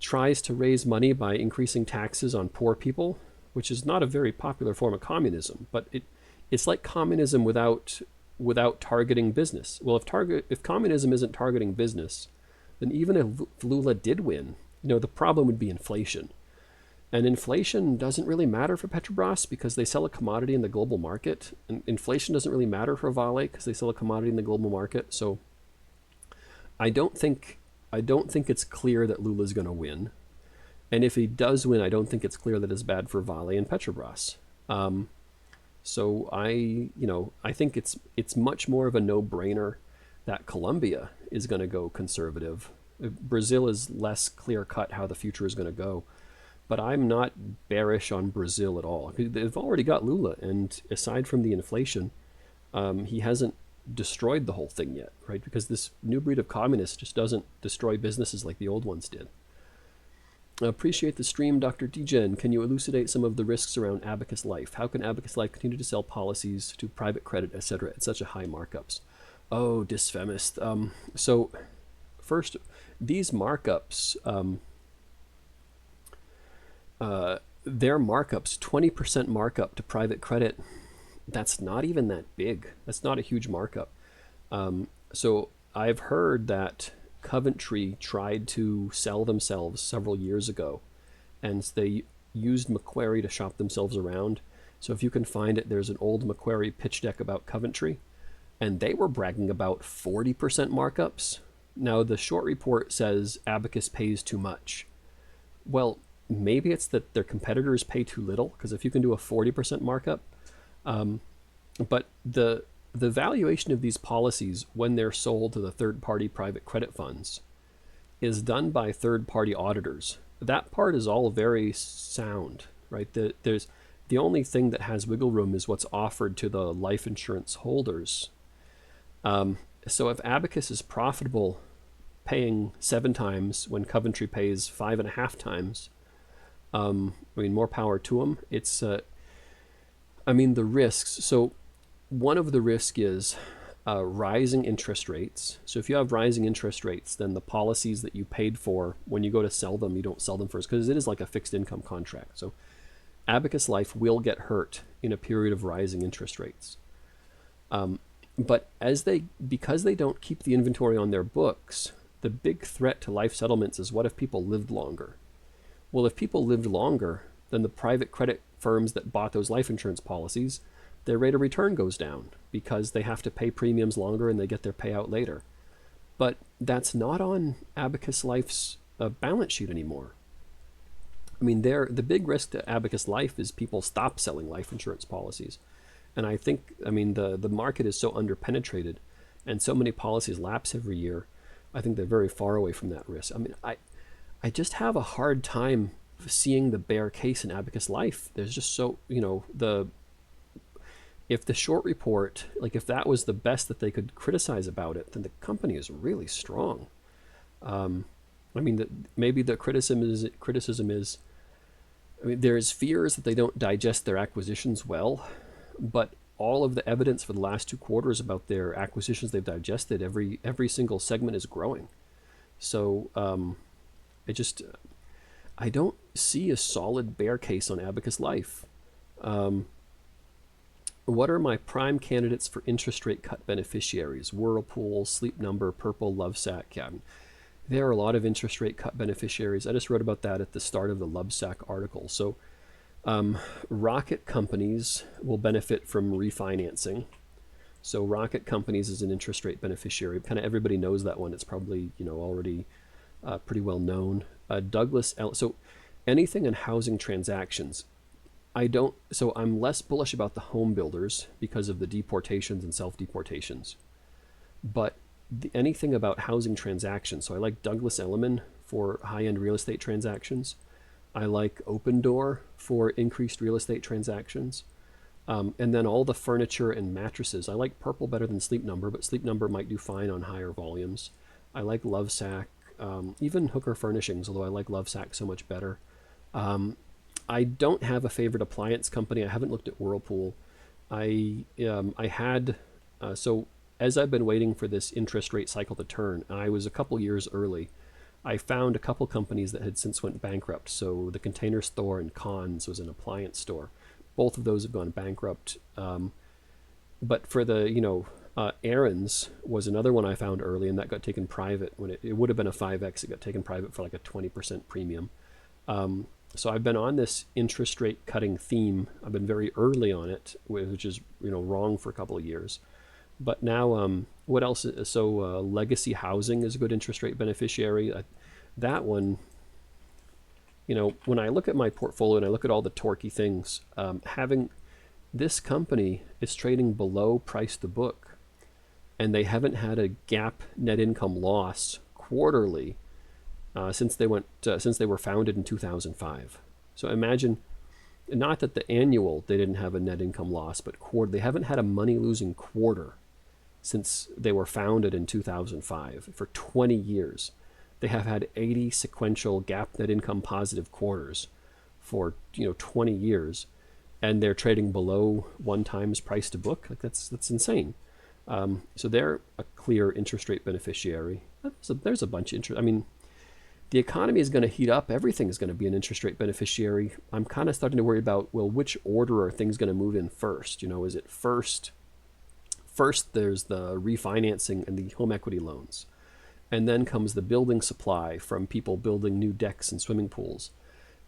S1: tries to raise money by increasing taxes on poor people, which is not a very popular form of communism, but it's like communism without targeting business. Well, if communism isn't targeting business, then even if Lula did win, the problem would be inflation. And inflation doesn't really matter for Petrobras because they sell a commodity in the global market. And inflation doesn't really matter for Vale because they sell a commodity in the global market. So I don't think I don't think it's clear that Lula's going to win. And if he does win, I don't think it's clear that it's bad for Vale and Petrobras. Um, so I think it's much more of a no-brainer that Colombia is going to go conservative. Brazil is less clear-cut how the future is going to go. But I'm not bearish on Brazil at all. They've already got Lula, and aside from the inflation, he hasn't destroyed the whole thing yet, right? Because this new breed of communist just doesn't destroy businesses like the old ones did. I appreciate the stream, Dr. Degen. Can you elucidate some of the risks around Abacus Life? How can Abacus Life continue to sell policies to private credit, etc., at such a high markups? Oh, dysfemist. So, first, these markups, their markups, 20% markup to private credit, that's not even that big. That's not a huge markup. So I've heard that Coventry tried to sell themselves several years ago, and they used Macquarie to shop themselves around. So if you can find it, there's an old Macquarie pitch deck about Coventry, and they were bragging about 40% markups. Now the short report says Abacus pays too much. Well, maybe it's that their competitors pay too little, because if you can do a 40% markup, but the valuation of these policies when they're sold to the third-party private credit funds is done by third-party auditors. That part is all very sound, right? The only thing that has wiggle room is what's offered to the life insurance holders. So if Abacus is profitable paying 7 times when Coventry pays 5.5 times, more power to them. It's, the risks. So one of the risk is rising interest rates. So if you have rising interest rates, then the policies that you paid for, when you go to sell them, you don't sell them first because it is like a fixed income contract. So Abacus Life will get hurt in a period of rising interest rates. But because they don't keep the inventory on their books, the big threat to life settlements is what if people lived longer? Well, if people lived longer, then the private credit firms that bought those life insurance policies, their rate of return goes down because they have to pay premiums longer and they get their payout later. But that's not on Abacus Life's balance sheet anymore. The big risk to Abacus Life is people stop selling life insurance policies. And I think, the market is so underpenetrated and so many policies lapse every year. I think they're very far away from that risk. I just have a hard time seeing the bear case in Abacus Life. There's just so, if the short report, if that was the best that they could criticize about it, then the company is really strong. Maybe the criticism is, there's fears that they don't digest their acquisitions well, but all of the evidence for the last 2 quarters about their acquisitions they've digested, every single segment is growing. So I don't see a solid bear case on Abacus Life. What are my prime candidates for interest rate cut beneficiaries? Whirlpool, Sleep Number, Purple, Lovesac. Yeah, there are a lot of interest rate cut beneficiaries. I just wrote about that at the start of the Lovesac article. So rocket companies will benefit from refinancing. So rocket companies is an interest rate beneficiary. Kind of everybody knows that one. It's probably already pretty well known. So anything in housing transactions, so I'm less bullish about the home builders because of the deportations and self-deportations. But anything about housing transactions, so I like Douglas Elliman for high-end real estate transactions. I like Open Door for increased real estate transactions. And then all the furniture and mattresses. I like Purple better than Sleep Number, but Sleep Number might do fine on higher volumes. I like Lovesac, even Hooker Furnishings, although I like Lovesac so much better. I don't have a favorite appliance company. I haven't looked at Whirlpool. So as I've been waiting for this interest rate cycle to turn, I was a couple years early. I found a couple companies that had since went bankrupt. So the Container Store and Conn's was an appliance store. Both of those have gone bankrupt. But for the, Aaron's was another one I found early, and that got taken private when it would have been a 5X. It got taken private for like a 20% premium. So I've been on this interest rate cutting theme. I've been very early on it, which is wrong for a couple of years. But now, what else? So legacy housing is a good interest rate beneficiary. That one, when I look at my portfolio and I look at all the torquey things, having this company is trading below price to book, and they haven't had a GAAP net income loss quarterly since they were founded in 2005. So imagine, not that the annual they didn't have a net income loss, but they haven't had a money losing quarter since they were founded in 2005. For 20 years, they have had 80 sequential GAAP net income positive quarters for 20 years, and they're trading below 1 times price to book. Like that's insane. So they're a clear interest rate beneficiary. There's a bunch of interest. I mean, the economy is going to heat up. Everything is going to be an interest rate beneficiary. I'm kind of starting to worry about, well, which order are things going to move in first? Is it first there's the refinancing and the home equity loans, and then comes the building supply from people building new decks and swimming pools,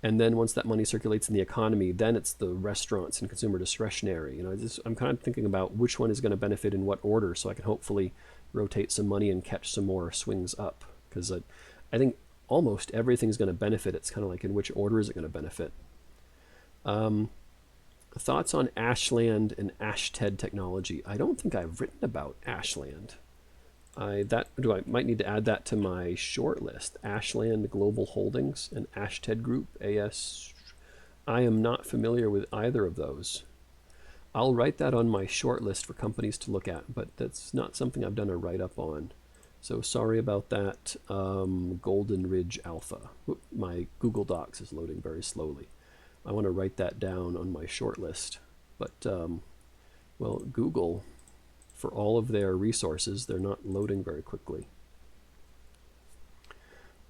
S1: and then once that money circulates in the economy, then it's the restaurants and consumer discretionary. I'm kind of thinking about which one is going to benefit in what order, so I can hopefully rotate some money and catch some more swings up, because I think almost everything's going to benefit. It's kind of like, in which order is it going to benefit? Thoughts on Ashland and Ashted technology. I don't think I've written about Ashland. I might need to add that to my short list. Ashland Global Holdings and Ashted Group, AS. I am not familiar with either of those. I'll write that on my short list for companies to look at, but that's not something I've done a write-up on. So sorry about that. Golden Ridge Alpha. My Google Docs is loading very slowly. I want to write that down on my short list. But, well, Google, for all of their resources, they're not loading very quickly.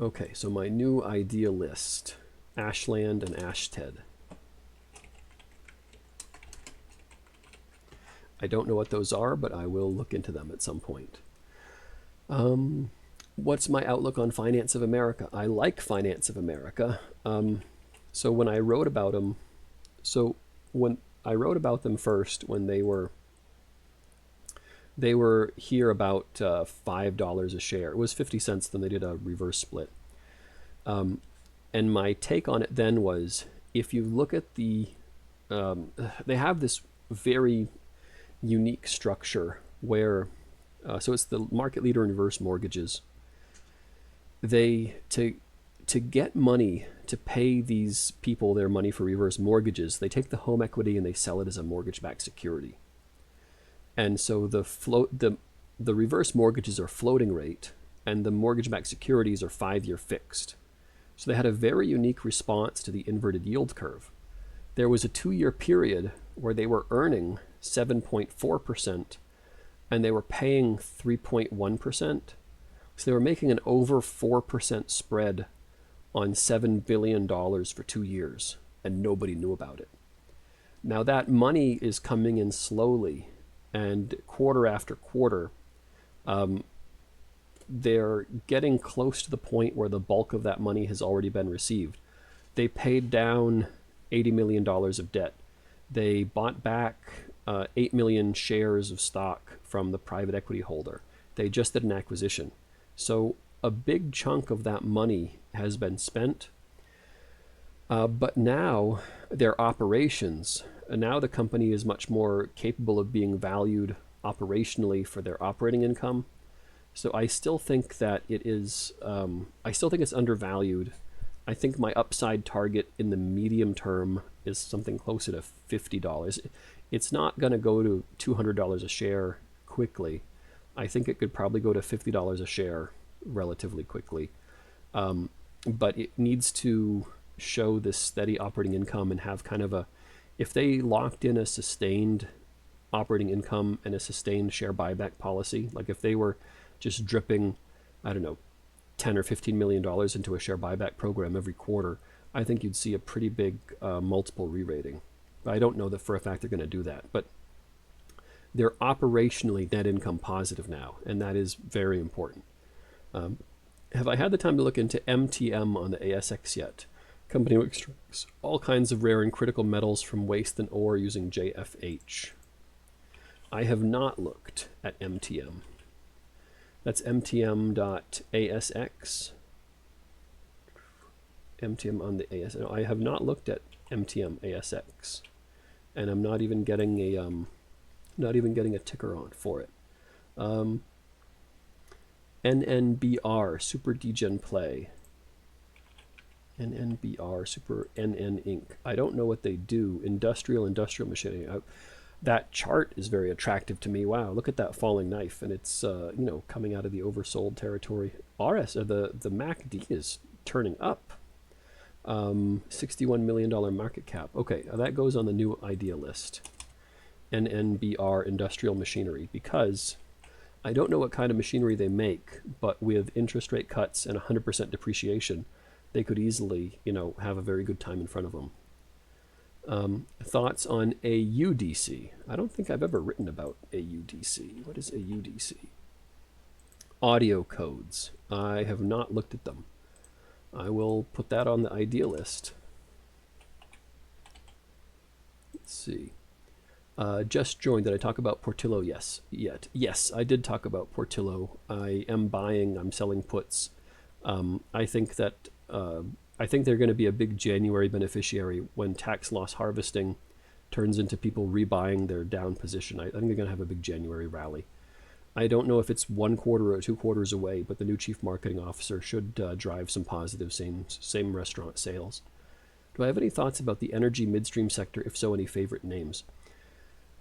S1: Okay, so my new idea list, Ashland and Ashted. I don't know what those are, but I will look into them at some point. What's my outlook on Finance of America? I like Finance of America. So when I wrote about them, first, when they were here about $5 a share. It was 50 cents, then they did a reverse split. And my take on it then was, if you look at they have this very unique structure where, so it's the market leader in reverse mortgages. To get money to pay these people their money for reverse mortgages, they take the home equity and they sell it as a mortgage-backed security. And so the reverse mortgages are floating rate, and the mortgage-backed securities are 5-year fixed. So they had a very unique response to the inverted yield curve. There was a 2-year period where they were earning 7.4%, and they were paying 3.1%. So they were making an over 4% spread on $7 billion for 2 years, and nobody knew about it. Now that money is coming in slowly, and quarter after quarter, they're getting close to the point where the bulk of that money has already been received. They paid down $80 million of debt. They bought back 8 million shares of stock from the private equity holder. They just did an acquisition. So a big chunk of that money has been spent. But now their operations, now the company is much more capable of being valued operationally for their operating income. So I still think that it is, I still think it's undervalued. I think my upside target in the medium term is something closer to $50. It's not going to go to $200 a share quickly. I think it could probably go to $50 a share relatively quickly. But it needs to show this steady operating income and have kind of a, if they locked in a sustained operating income and a sustained share buyback policy, like if they were just dripping, I don't know, $10 or $15 million into a share buyback program every quarter, I think you'd see a pretty big multiple re-rating. I don't know that for a fact they're going to do that, but they're operationally net income positive now, and that is very important. Have I had the time to look into MTM on the ASX yet? Company who extracts all kinds of rare and critical metals from waste and ore using JFH. I have not looked at MTM. That's mtm.asx. MTM on the ASX. No, I have not looked at MTM ASX, and I'm not even getting a ticker on for it. NNBR Super Degen Play. NNBR Super NN Inc. I don't know what they do. Industrial machinery. That chart is very attractive to me. Wow, look at that falling knife, and it's coming out of the oversold territory. The MACD is turning up. $61 million market cap. Okay, that goes on the new idea list. NNBR Industrial Machinery, because I don't know what kind of machinery they make, but with interest rate cuts and 100% depreciation, they could easily, have a very good time in front of them. Thoughts on AUDC? I don't think I've ever written about AUDC. What is AUDC? Audio codes. I have not looked at them. I will put that on the idea list. Let's see. Just joined. Did I talk about Portillo? Yes. Yes, I did talk about Portillo. I'm selling puts. I think they're going to be a big January beneficiary when tax loss harvesting turns into people rebuying their down position. I think they're going to have a big January rally. I don't know if it's 1 quarter or 2 quarters away, but the new chief marketing officer should drive some positive same restaurant sales. Do I have any thoughts about the energy midstream sector? If so, any favorite names?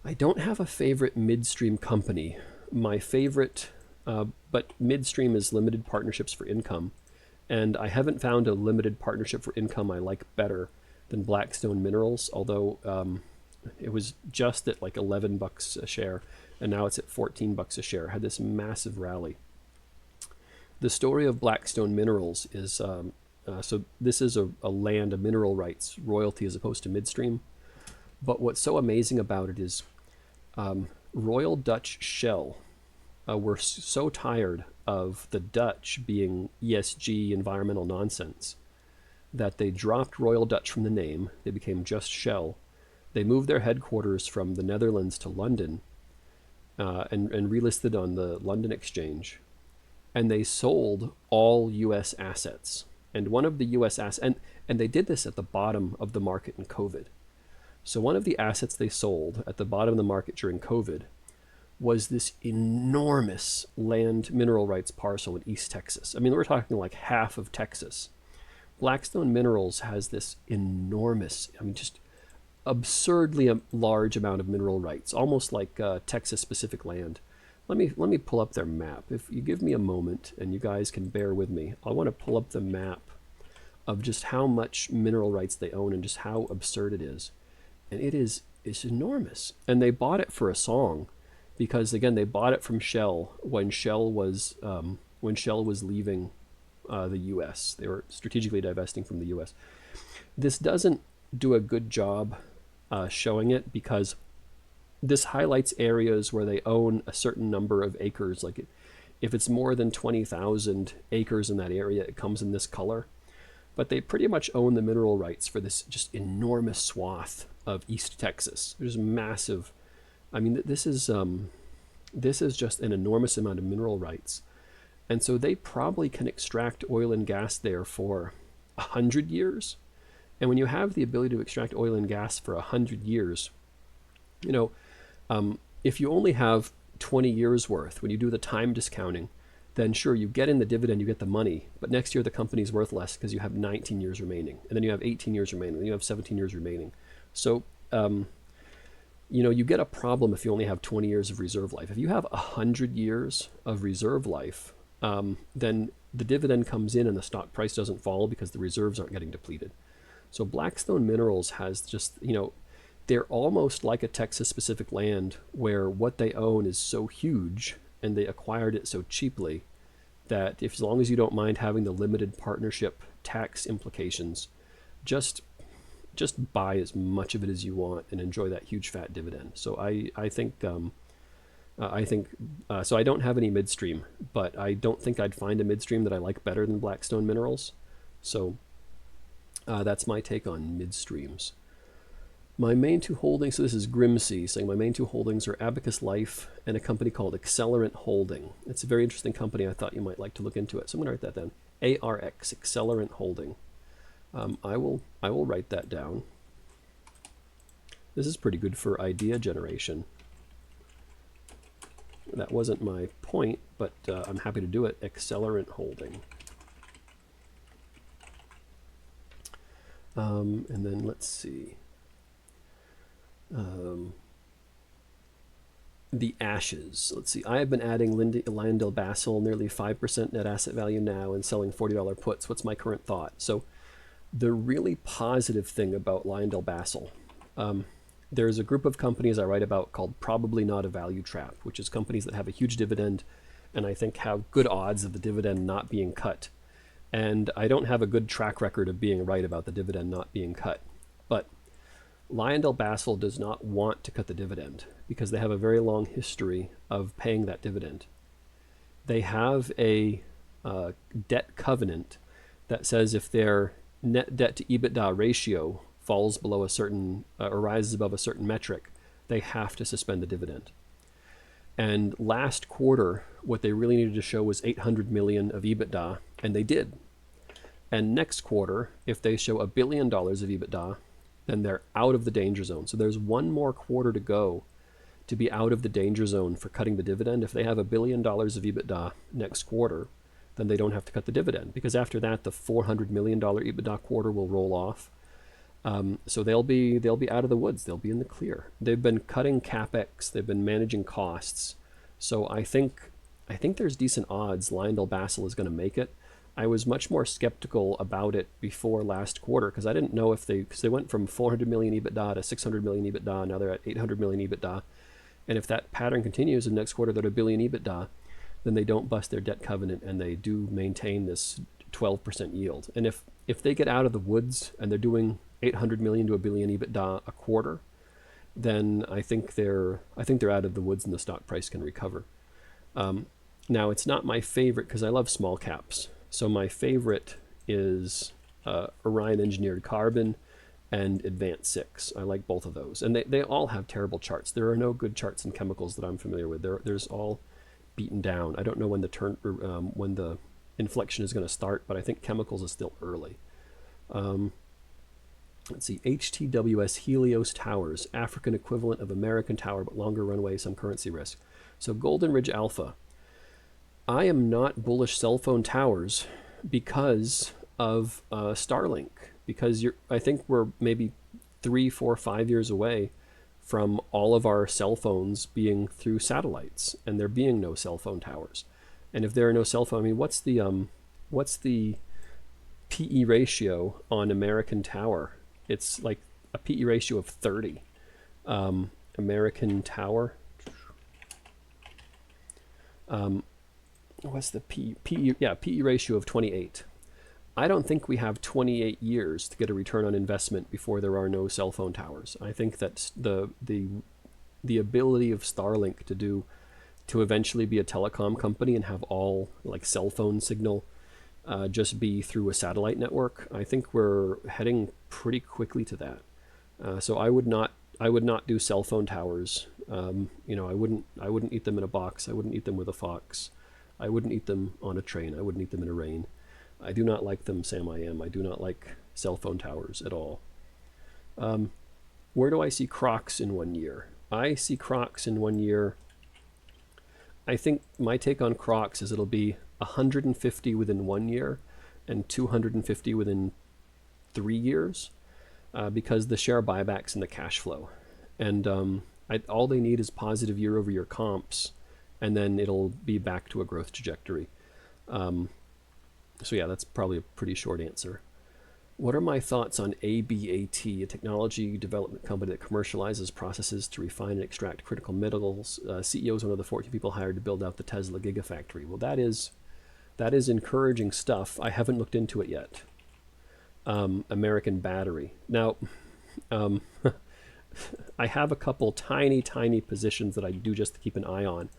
S1: I don't have a favorite midstream company. My favorite, but midstream is limited partnerships for income. And I haven't found a limited partnership for income I like better than Blackstone Minerals, although it was just at like $11 a share, and now it's at $14 a share. It had this massive rally. The story of Blackstone Minerals is, so this is a mineral rights royalty as opposed to midstream. But what's so amazing about it is Royal Dutch Shell were so tired of the Dutch being ESG environmental nonsense that they dropped Royal Dutch from the name. They became just Shell. They moved their headquarters from the Netherlands to London and relisted on the London Exchange. And they sold all U.S. assets. And one of the U.S. assets, and they did this at the bottom of the market in COVID. So one of the assets they sold at the bottom of the market during COVID was this enormous land mineral rights parcel in East Texas. I mean, we're talking like half of Texas. Blackstone Minerals has this enormous, just absurdly large amount of mineral rights, almost like Texas-specific land. Let me pull up their map. If you give me a moment, and you guys can bear with me, I want to pull up the map of just how much mineral rights they own and just how absurd it is. And it's enormous. And they bought it for a song, because again, they bought it from Shell when Shell was leaving the U.S. They were strategically divesting from the U.S. This doesn't do a good job showing it, because this highlights areas where they own a certain number of acres. Like if it's more than 20,000 acres in that area, it comes in this color. But they pretty much own the mineral rights for this just enormous swath of East Texas. There's massive. I mean, this is just an enormous amount of mineral rights. And so they probably can extract oil and gas there for 100 years. And when you have the ability to extract oil and gas for 100 years, if you only have 20 years worth, when you do the time discounting, then sure, you get in the dividend, you get the money, but next year the company's worth less because you have 19 years remaining, and then you have 18 years remaining, and you have 17 years remaining. So, you get a problem if you only have 20 years of reserve life. If you have 100 years of reserve life, then the dividend comes in and the stock price doesn't fall because the reserves aren't getting depleted. So Blackstone Minerals has just, they're almost like a Texas-specific land where what they own is so huge and they acquired it so cheaply that as long as you don't mind having the limited partnership tax implications, just buy as much of it as you want and enjoy that huge fat dividend. So I think so I don't have any midstream, but I don't think I'd find a midstream that I like better than Blackstone Minerals. So That's my take on midstreams. My main two holdings, so this is Grimsey saying my main two holdings are Abacus Life and a company called Accelerant Holding. It's a very interesting company. I thought you might like to look into it. So I'm going to write that down. ARX, Accelerant Holding. I will write that down. This is pretty good for idea generation. That wasn't my point, but I'm happy to do it. Accelerant Holding. And then let's see. The Ashes. Let's see. I have been adding LyondellBasell nearly 5% net asset value now and selling $40 puts. What's my current thought? So the really positive thing about LyondellBasell, there's a group of companies I write about called Probably Not a Value Trap, which is companies that have a huge dividend and I think have good odds of the dividend not being cut. And I don't have a good track record of being right about the dividend not being cut. But LyondellBasell does not want to cut the dividend because they have a very long history of paying that dividend. They have a debt covenant that says if their net debt to EBITDA ratio falls below a certain or rises above a certain metric, they have to suspend the dividend. And last quarter, what they really needed to show was 800 million of EBITDA, and they did. And next quarter, if they show $1 billion of EBITDA, then they're out of the danger zone. So there's one more quarter to go to be out of the danger zone for cutting the dividend. If they have $1 billion of EBITDA next quarter, then they don't have to cut the dividend, because after that, the $400 million EBITDA quarter will roll off. So they'll be out of the woods. They'll be in the clear. They've been cutting capex. They've been managing costs. So I think there's decent odds LyondellBasell is going to make it. I was much more skeptical about it before last quarter because I didn't know if because they went from 400 million EBITDA to 600 million EBITDA. Now they're at 800 million EBITDA. And if that pattern continues in next quarter, they're at $1 billion EBITDA, then they don't bust their debt covenant and they do maintain this 12% yield. And if they get out of the woods and they're doing 800 million to $1 billion EBITDA a quarter, then I think they're out of the woods and the stock price can recover. Now it's not my favorite because I love small caps. So my favorite is Orion Engineered Carbon and Advanced 6. I like both of those. And they all have terrible charts. There are no good charts in chemicals that I'm familiar with. There's all beaten down. I don't know when the inflection is going to start, but I think chemicals is still early. Let's see, HTWS Helios Towers, African equivalent of American Tower, but longer runway, some currency risk. So Golden Ridge Alpha. I am not bullish cell phone towers because of Starlink, because I think we're maybe 3, 4, 5 years away from all of our cell phones being through satellites, and there being no cell phone towers. And if there are no cell phone, I mean, what's the PE ratio on American Tower? It's like a PE ratio of 30. American Tower. What's the PE? Yeah, PE ratio of 28. I don't think we have 28 years to get a return on investment before there are no cell phone towers. I think that the ability of Starlink to eventually be a telecom company and have all like cell phone signal just be through a satellite network, I think we're heading pretty quickly to that. So I would not do cell phone towers. I wouldn't eat them in a box. I wouldn't eat them with a fox. I wouldn't eat them on a train. I wouldn't eat them in a rain. I do not like them, Sam I am. I do not like cell phone towers at all. Where do I see Crocs in 1 year? I see Crocs in 1 year. I think my take on Crocs is it'll be 150 within 1 year and 250 within 3 years because the share buybacks and the cash flow. And all they need is positive year-over-year comps, and then it'll be back to a growth trajectory. So yeah, that's probably a pretty short answer. What are my thoughts on ABAT, a technology development company that commercializes processes to refine and extract critical metals? CEO is one of the 14 people hired to build out the Tesla Gigafactory. Well, that is encouraging stuff. I haven't looked into it yet. American Battery. Now, I have a couple tiny positions that I do just to keep an eye on.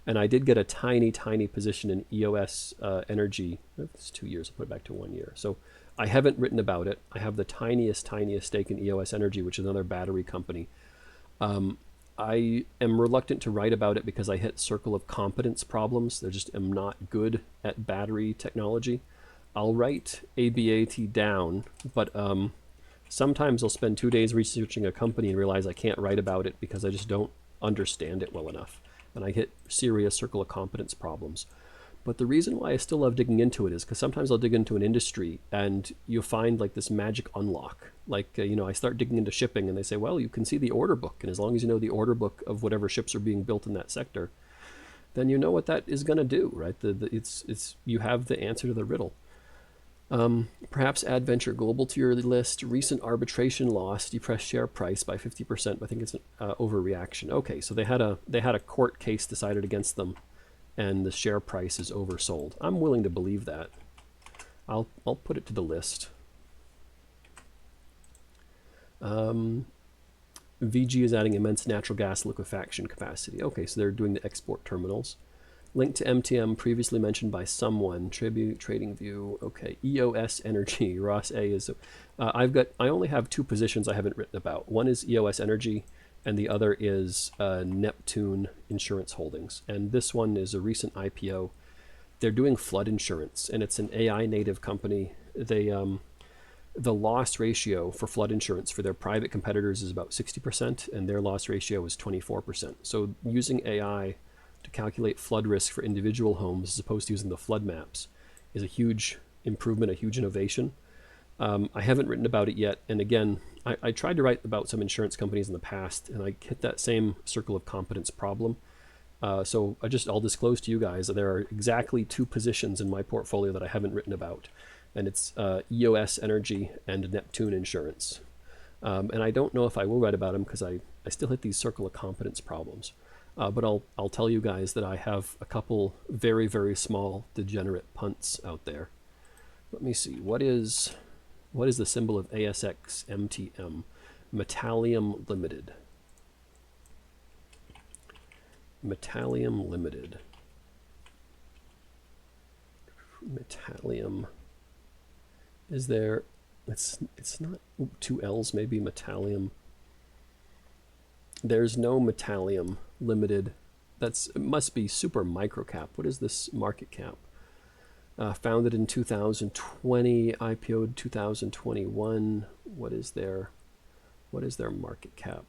S1: And I did get a tiny position in EOS Energy. It's 2 years. I'll put it back to 1 year. So I haven't written about it. I have the tiniest stake in EOS Energy, which is another battery company. I am reluctant to write about it because I hit circle of competence problems. I just am not good at battery technology. I'll write ABAT down, but sometimes I'll spend 2 days researching a company and realize I can't write about it because I just don't understand it well enough. And I hit serious circle of competence problems. But the reason why I still love digging into it is because sometimes I'll dig into an industry and you'll find like this magic unlock. Like, I start digging into shipping and they say, well, you can see the order book. And as long as you know the order book of whatever ships are being built in that sector, then you know what that is going to do, right? It's you have the answer to the riddle. Perhaps add Venture Global to your list. Recent arbitration loss depressed share price by 50%. I think it's an overreaction. Okay, so they had a court case decided against them, and the share price is oversold. I'm willing to believe that. I'll put it to the list. VG is adding immense natural gas liquefaction capacity. Okay, so they're doing the export terminals. Link to MTM previously mentioned by someone. Tribute, TradingView. Okay, EOS Energy. Ross A is. I only have 2 positions I haven't written about. One is EOS Energy, and the other is Neptune Insurance Holdings. And this one is a recent IPO. They're doing flood insurance, and it's an AI native company. The loss ratio for flood insurance for their private competitors is about 60%, and their loss ratio is 24%. So using AI to calculate flood risk for individual homes as opposed to using the flood maps is a huge improvement, a huge innovation. I haven't written about it yet. And again, I tried to write about some insurance companies in the past, and I hit that same circle of competence problem. So I'll disclose to you guys that there are exactly 2 positions in my portfolio that I haven't written about. And it's EOS Energy and Neptune Insurance. And I don't know if I will write about them because I still hit these circle of competence problems. But I'll tell you guys that I have a couple very, very small degenerate punts out there. Let me see. What is the symbol of ASX MTM? Metallium Limited. Metallium Limited. Metallium. Is there? It's not 2 L's. Maybe Metallium. There's no Metallium Limited. It must be super microcap. What is this market cap? Founded in 2020, IPO'd 2021. What is their market cap?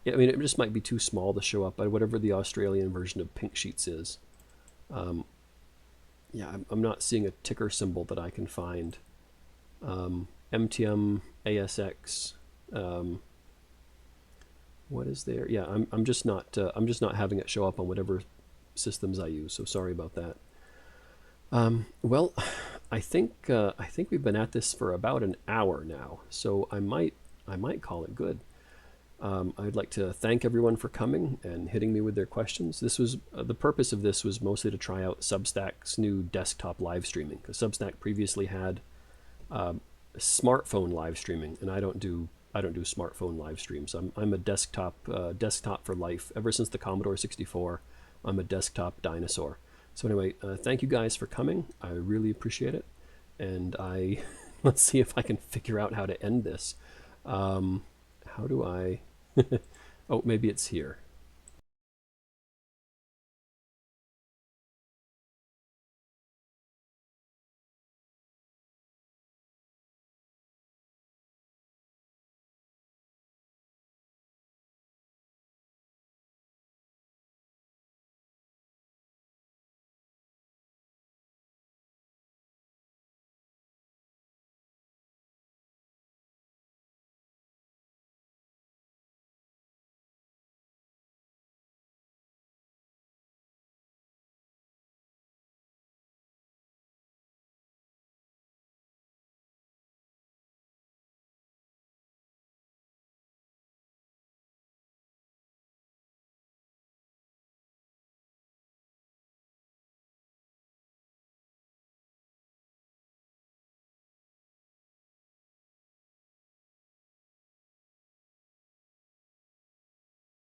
S1: Yeah, I mean, it just might be too small to show up by whatever the Australian version of Pink Sheets is. Yeah, I'm not seeing a ticker symbol that I can find. MTM, ASX. What is there? Yeah, I'm just not having it show up on whatever systems I use. So sorry about that. Well, I think we've been at this for about an hour now, so I might call it good. I'd like to thank everyone for coming and hitting me with their questions. This was the purpose of this was mostly to try out Substack's new desktop live streaming, because Substack previously had smartphone live streaming, and I don't do smartphone live streams. I'm a desktop for life. Ever since the Commodore 64, I'm a desktop dinosaur. So anyway, thank you guys for coming. I really appreciate it. And let's see if I can figure out how to end this. How do I? Oh, maybe it's here.